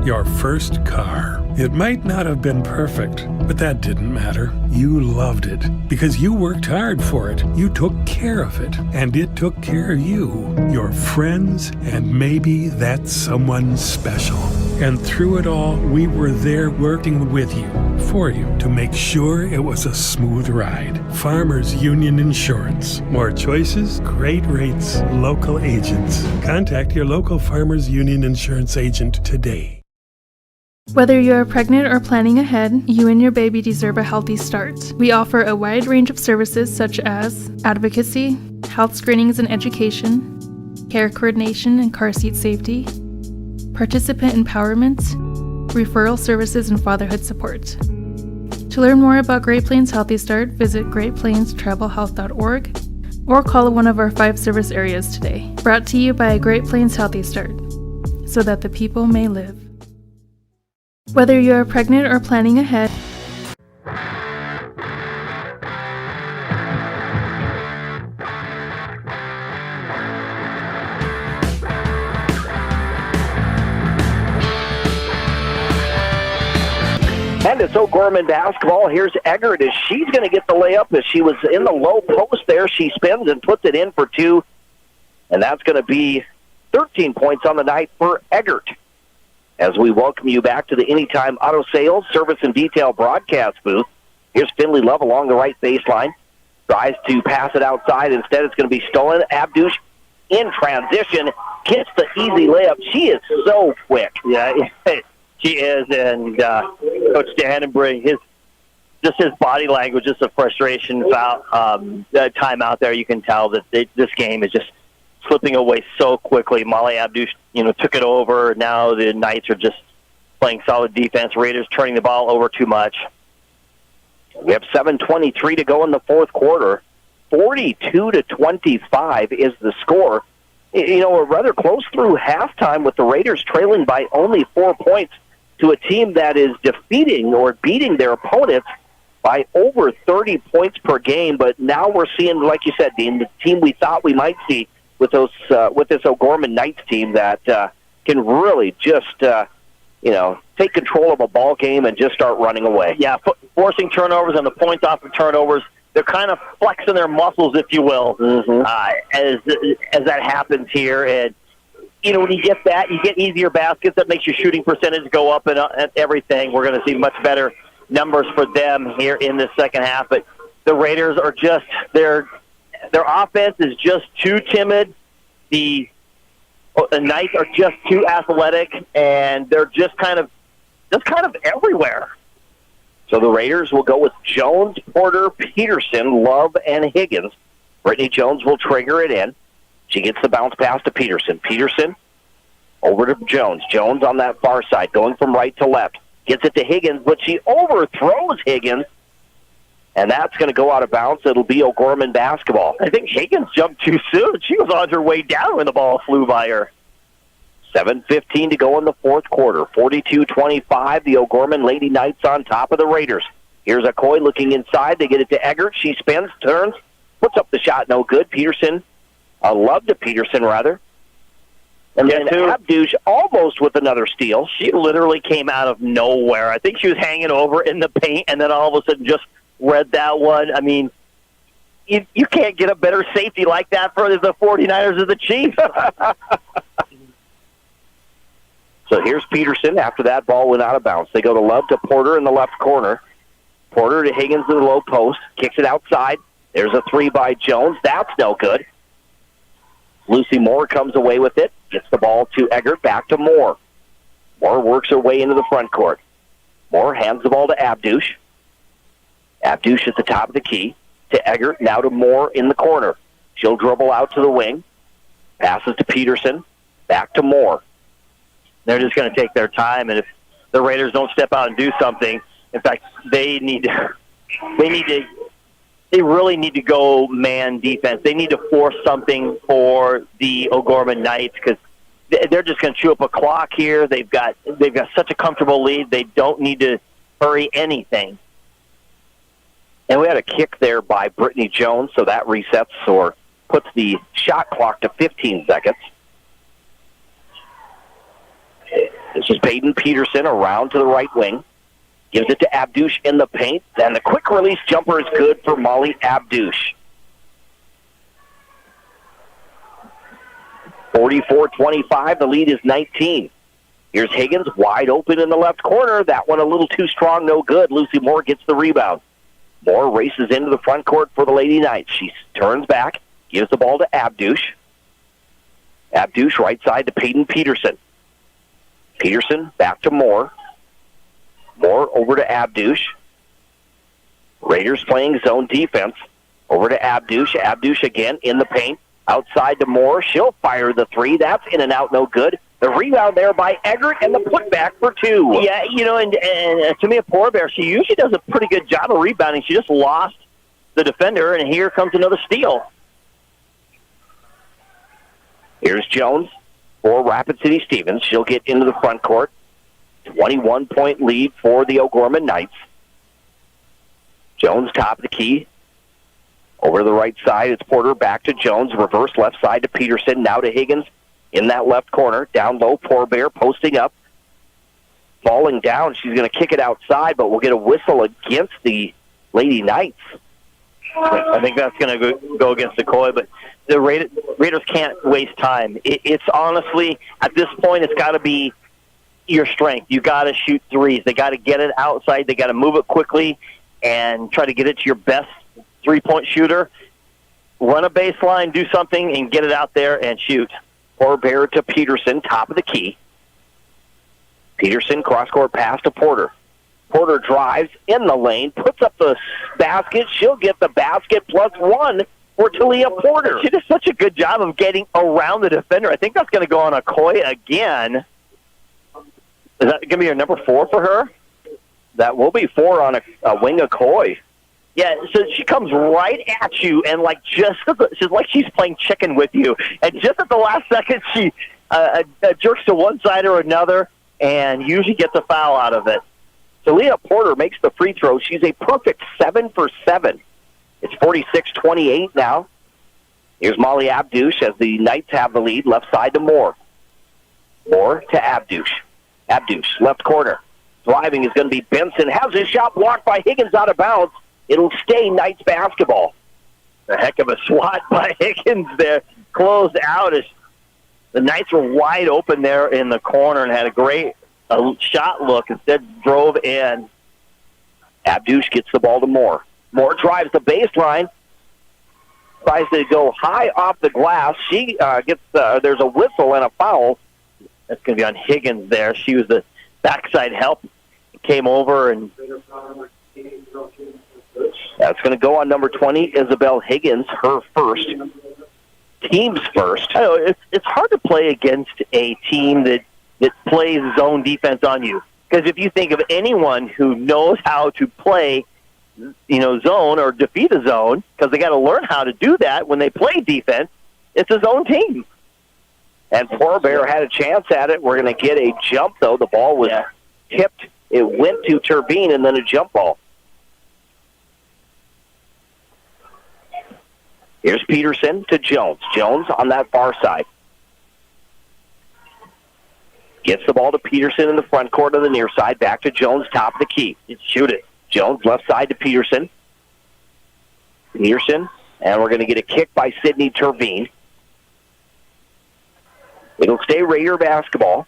Your first car. It might not have been perfect, but that didn't matter. You loved it because you worked hard for it. You took care of it, and it took care of you, your friends, and maybe that someone special. And through it all, we were there working with you, for you, to make sure it was a smooth ride. Farmers Union Insurance. More choices, great rates, local agents. Contact your local Farmers Union Insurance agent today. Whether you're pregnant or planning ahead, you and your baby deserve a healthy start. We offer a wide range of services such as advocacy, health screenings and education, care coordination and car seat safety, participant empowerment, referral services, and fatherhood support. To learn more about Great Plains Healthy Start, visit greatplainstravelhealth.org or call one of our 5 service areas today. Brought to you by Great Plains Healthy Start, so that the people may live. Whether you're pregnant or planning ahead, and it's O'Gorman basketball. Here's Eggert as she's going to get the layup as she was in the low post there. She spins and puts it in for 2, and that's going to be 13 points on the night for Eggert. As we welcome you back to the Anytime Auto Sales Service and Detail broadcast booth. Here's Finley Love along the right baseline. Tries to pass it outside. Instead, it's going to be stolen. Abdush in transition. Gets the easy layup. She is so quick. Yeah, she is. And Coach Dannenbrink, his body language, just a frustration about time out there. You can tell that this game is just slipping away so quickly. Molly Abdush, took it over. Now the Knights are just playing solid defense. Raiders turning the ball over too much. We have 7:23 to go in the fourth quarter. 42-25 is the score. We're rather close through halftime with the Raiders trailing by only 4 points to a team that is defeating or beating their opponents by over 30 points per game. But now we're seeing, like you said, Dean, the team we thought we might see with this O'Gorman Knights team that can really just take control of a ball game and just start running away. Yeah, forcing turnovers and the points off of turnovers. They're kind of flexing their muscles, if you will, as that happens here. And when you get that, you get easier baskets. That makes your shooting percentage go up and everything. We're going to see much better numbers for them here in the second half. But the Raiders are just their offense is just too timid. The Knights are just too athletic, and they're just kind of everywhere. So the Raiders will go with Jones, Porter, Peterson, Love, and Higgins. Brittany Jones will trigger it in. She gets the bounce pass to Peterson. Peterson over to Jones. Jones on that far side, going from right to left. Gets it to Higgins, but she overthrows Higgins, and that's going to go out of bounds. It'll be O'Gorman basketball. I think Higgins jumped too soon. She was on her way down when the ball flew by her. 7:15 to go in the fourth quarter. 42-25, the O'Gorman Lady Knights on top of the Raiders. Here's Okoye looking inside. They get it to Eggert. She spins, turns, puts up the shot, no good. Peterson, Love to Peterson, rather. And then Abdush almost with another steal. She literally came out of nowhere. I think she was hanging over in the paint, and then all of a sudden just read that one. I mean, you can't get a better safety like that for the 49ers or the Chiefs. So here's Peterson. After that, ball went out of bounds. They go to Love to Porter in the left corner. Porter to Higgins in the low post. Kicks it outside. There's a three by Jones. That's no good. Lucy Moore comes away with it. Gets the ball to Eggert. Back to Moore. Moore works her way into the front court. Moore hands the ball to Abdush. Abdush at the top of the key. To Eggert. Now to Moore in the corner. She'll dribble out to the wing. Passes to Peterson. Back to Moore. They're just going to take their time, and if the Raiders don't step out and do something, in fact, they really need to go man defense. They need to force something for the O'Gorman Knights because they're just going to chew up a clock here. They've got such a comfortable lead. They don't need to hurry anything. And we had a kick there by Brittany Jones, so that resets or puts the shot clock to 15 seconds. This is Peyton Peterson around to the right wing. Gives it to Abdush in the paint. And the quick release jumper is good for Molly Abdush. 44-25. The lead is 19. Here's Higgins wide open in the left corner. That one a little too strong, no good. Lucy Moore gets the rebound. Moore races into the front court for the Lady Knights. She turns back, gives the ball to Abdush. Abdush right side to Peyton Peterson. Peterson back to Moore. Moore over to Abdush. Raiders playing zone defense. Over to Abdush. Abdush again in the paint. Outside to Moore. She'll fire the three. That's in and out, no good. The rebound there by Eggert and the putback for two. Yeah, and Tamia Porbear, she usually does a pretty good job of rebounding. She just lost the defender, and here comes another steal. Here's Jones for Rapid City Stevens. She'll get into the front court. 21-point lead for the O'Gorman Knights. Jones top of the key. Over to the right side, it's Porter back to Jones. Reverse left side to Peterson. Now to Higgins in that left corner. Down low, Porbear posting up. Falling down, she's going to kick it outside, but we'll get a whistle against the Lady Knights. I think that's going to go against Okoye, but the Raiders can't waste time. It's honestly, at this point, it's got to be your strength. You got to shoot threes. They got to get it outside. They got to move it quickly and try to get it to your best three-point shooter. Run a baseline, do something, and get it out there and shoot. Porbear to Peterson, top of the key. Peterson, cross-court pass to Porter. Porter drives in the lane, puts up the basket. She'll get the basket plus one for Talia Porter. She did such a good job of getting around the defender. I think that's going to go on Okoye again. Is that going to be your number 4 for her? That will be 4 on a wing Okoye. Yeah, so she comes right at you and she's like she's playing chicken with you. And just at the last second, she jerks to one side or another and usually gets a foul out of it. So Leah Porter makes the free throw. She's a perfect 7 for 7. It's 46-28 now. Here's Molly Abdush as the Knights have the lead. Left side to Moore. Moore to Abdush. Abdush, left corner. Driving is going to be Benson. Has his shot blocked by Higgins out of bounds. It'll stay Knights basketball. A heck of a swat by Higgins there. Closed out as the Knights were wide open there in the corner and had a great shot look. Instead, drove in. Abdush gets the ball to Moore. Moore drives the baseline. Tries to go high off the glass. She gets, there's a whistle and a foul. That's going to be on Higgins there. She was the backside help. Came over and that's going to go on number 20, Isabel Higgins, her first. Team's first. I know, it's hard to play against a team that plays zone defense on you. Because if you think of anyone who knows how to play, zone or defeat a zone, because they got to learn how to do that when they play defense, it's a zone team. And Poor Bear had a chance at it. We're going to get a jump, though. The ball was tipped. It went to Turbine and then a jump ball. Here's Peterson to Jones. Jones on that far side. Gets the ball to Peterson in the front court of the near side. Back to Jones, top of the key. Shoot it. Jones left side to Peterson. Peterson, and we're going to get a kick by Sydney Turbine. It'll stay Raider basketball.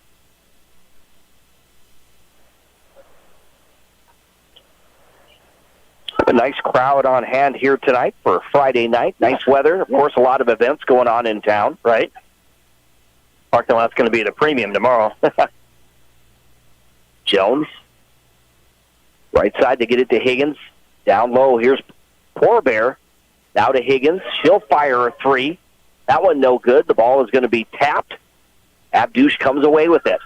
A nice crowd on hand here tonight for Friday night. Nice weather. Of course, a lot of events going on in town, right? Parking lot's going to be at a premium tomorrow. Jones. Right side to get it to Higgins. Down low, here's Poor Bear. Now to Higgins. She'll fire a three. That one no good. The ball is going to be tapped. Abdush comes away with it.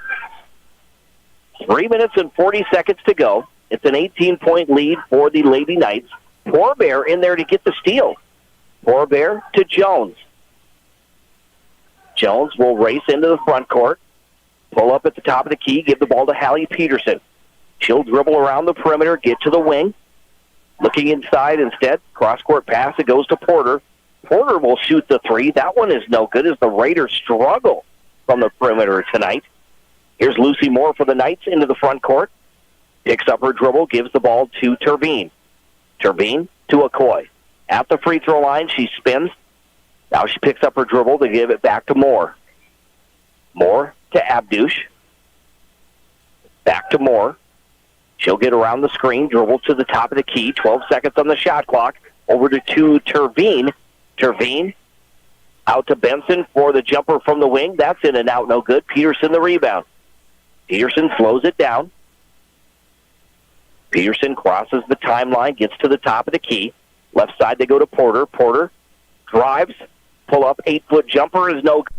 3 minutes and 40 seconds to go. It's an 18-point lead for the Lady Knights. Poor Bear in there to get the steal. Poor Bear to Jones. Jones will race into the front court, pull up at the top of the key, give the ball to Hallie Peterson. She'll dribble around the perimeter, get to the wing. Looking inside instead, cross-court pass, it goes to Porter. Porter will shoot the three. That one is no good as the Raiders struggle from the perimeter tonight. Here's Lucy Moore for the Knights into the front court. Picks up her dribble, gives the ball to Turbine. Turbine to Okoye. At the free throw line, she spins. Now she picks up her dribble to give it back to Moore. Moore to Abdush. Back to Moore. She'll get around the screen, dribble to the top of the key. 12 seconds on the shot clock. Over to Turbine. Turbine out to Benson for the jumper from the wing. That's in and out, no good. Peterson the rebound. Peterson slows it down. Peterson crosses the timeline, gets to the top of the key. Left side they go to Porter. Porter drives, pull up, 8-foot jumper is no good.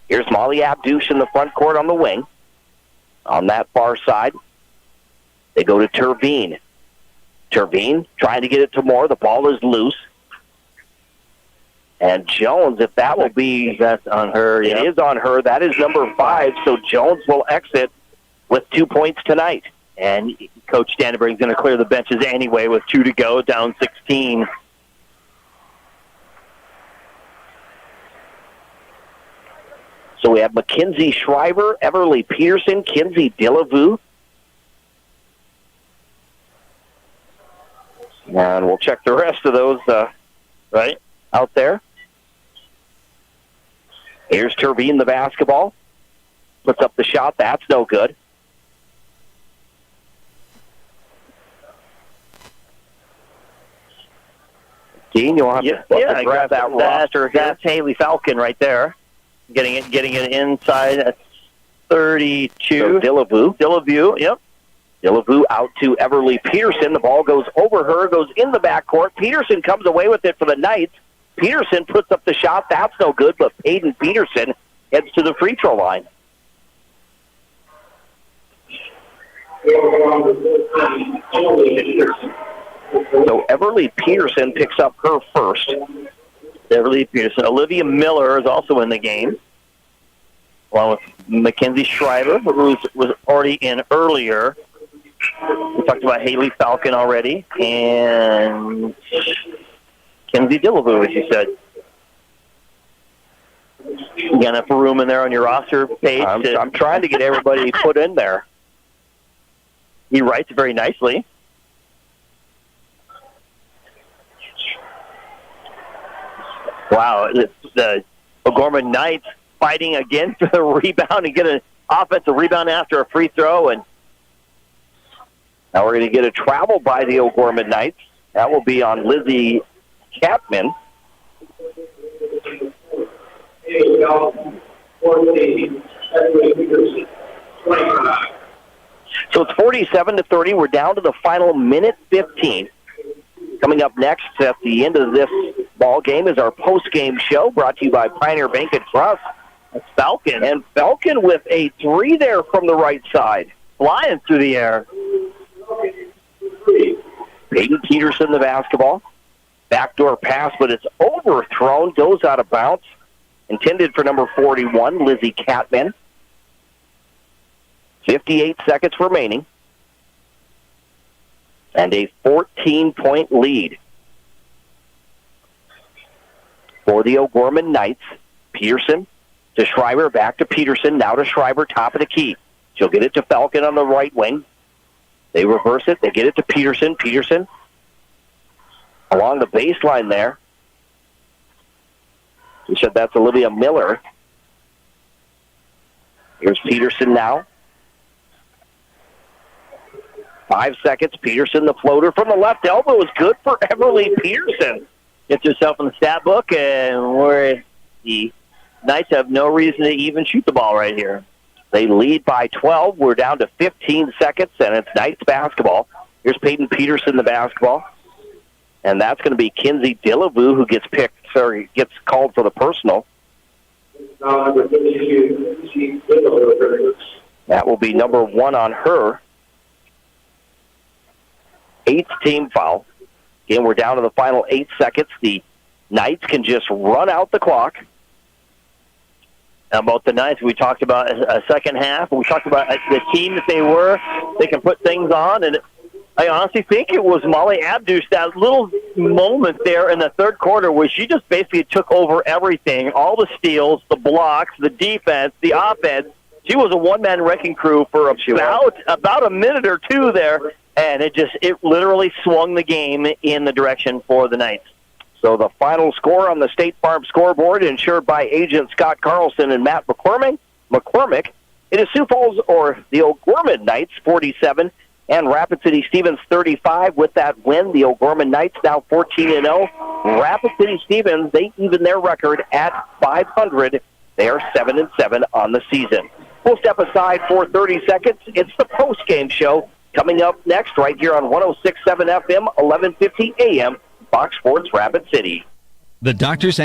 Here's Molly Abdush in the front court on the wing. On that far side, they go to Turbine. Turbine trying to get it to Moore. The ball is loose. And Jones, if that will be... That's on her, yeah. It is on her. That is number 5, so Jones will exit with 2 points tonight. And Coach Standenberg's going to clear the benches anyway with 2 to go, down 16. So we have Mackenzie Schreiber, Everly Peterson, Kinsey Dillavue. And we'll check the rest of those right out there. Here's Turbine, the basketball. Puts up the shot. That's no good. Dean, you'll have to grab that roster. That's Haley Falcon right there. Getting it inside at 32. So Dillavue, yep. Dillavue out to Everly Peterson. The ball goes over her, goes in the backcourt. Peterson comes away with it for the Knights. Peterson puts up the shot. That's no good, but Peyton Peterson heads to the free throw line. So Everly Peterson picks up her first. Everly Peterson. Olivia Miller is also in the game, along with Mackenzie Schreiber, who was already in earlier. We talked about Haley Falcon already, and Kenzie Dillavue, as you said. You got enough room in there on your roster page? I'm trying to get everybody put in there. He writes very nicely. Wow, the O'Gorman Knights fighting again for the rebound and get an offensive rebound after a free throw. And now we're going to get a travel by the O'Gorman Knights. That will be on Lizzie Chapman. So it's 47-30. We're down to the final minute 15. Coming up next at the end of this ball game is our post-game show brought to you by Pioneer Bank and Trust. That's Falcon. And Falcon with a three there from the right side. Flying through the air. Peyton Peterson, the basketball. Backdoor pass, but it's overthrown. Goes out of bounds. Intended for number 41, Lizzie Catman. 58 seconds remaining. And a 14-point lead for the O'Gorman Knights. Peterson to Schreiber, back to Peterson, now to Schreiber, top of the key. She'll get it to Falcon on the right wing. They reverse it. They get it to Peterson. Peterson along the baseline there. We said that's Olivia Miller. Here's Peterson now. 5 seconds. Peterson, the floater from the left elbow is good for Everly Peterson. Gets herself in the stat book, and where the Knights have no reason to even shoot the ball right here. They lead by 12. We're down to 15 seconds, and it's Knights basketball. Here's Peyton Peterson, the basketball. And that's going to be Kenzie Dillavue, who gets gets called for the personal. That will be number 1 on her. 8th team foul. Again, we're down to the final 8 seconds. The Knights can just run out the clock. About the Knights, we talked about a second half. We talked about the team that they were. They can put things on, and I honestly think it was Molly Abdush, that little moment there in the third quarter where she just basically took over everything, all the steals, the blocks, the defense, the offense. She was a one-man wrecking crew for about a minute or two there, and it literally swung the game in the direction for the Knights. So the final score on the State Farm scoreboard, insured by agent Scott Carlson and Matt McCormick, it is Sioux Falls, or the O'Gorman Knights, 47, and Rapid City Stevens, 35. With that win, the O'Gorman Knights now 14-0. Rapid City Stevens, they even their record at 500. They are 7-7 on the season. We'll step aside for 30 seconds. It's the post-game show coming up next right here on 106.7 FM, 1150 AM, Fox Sports Rapid City. The doctors...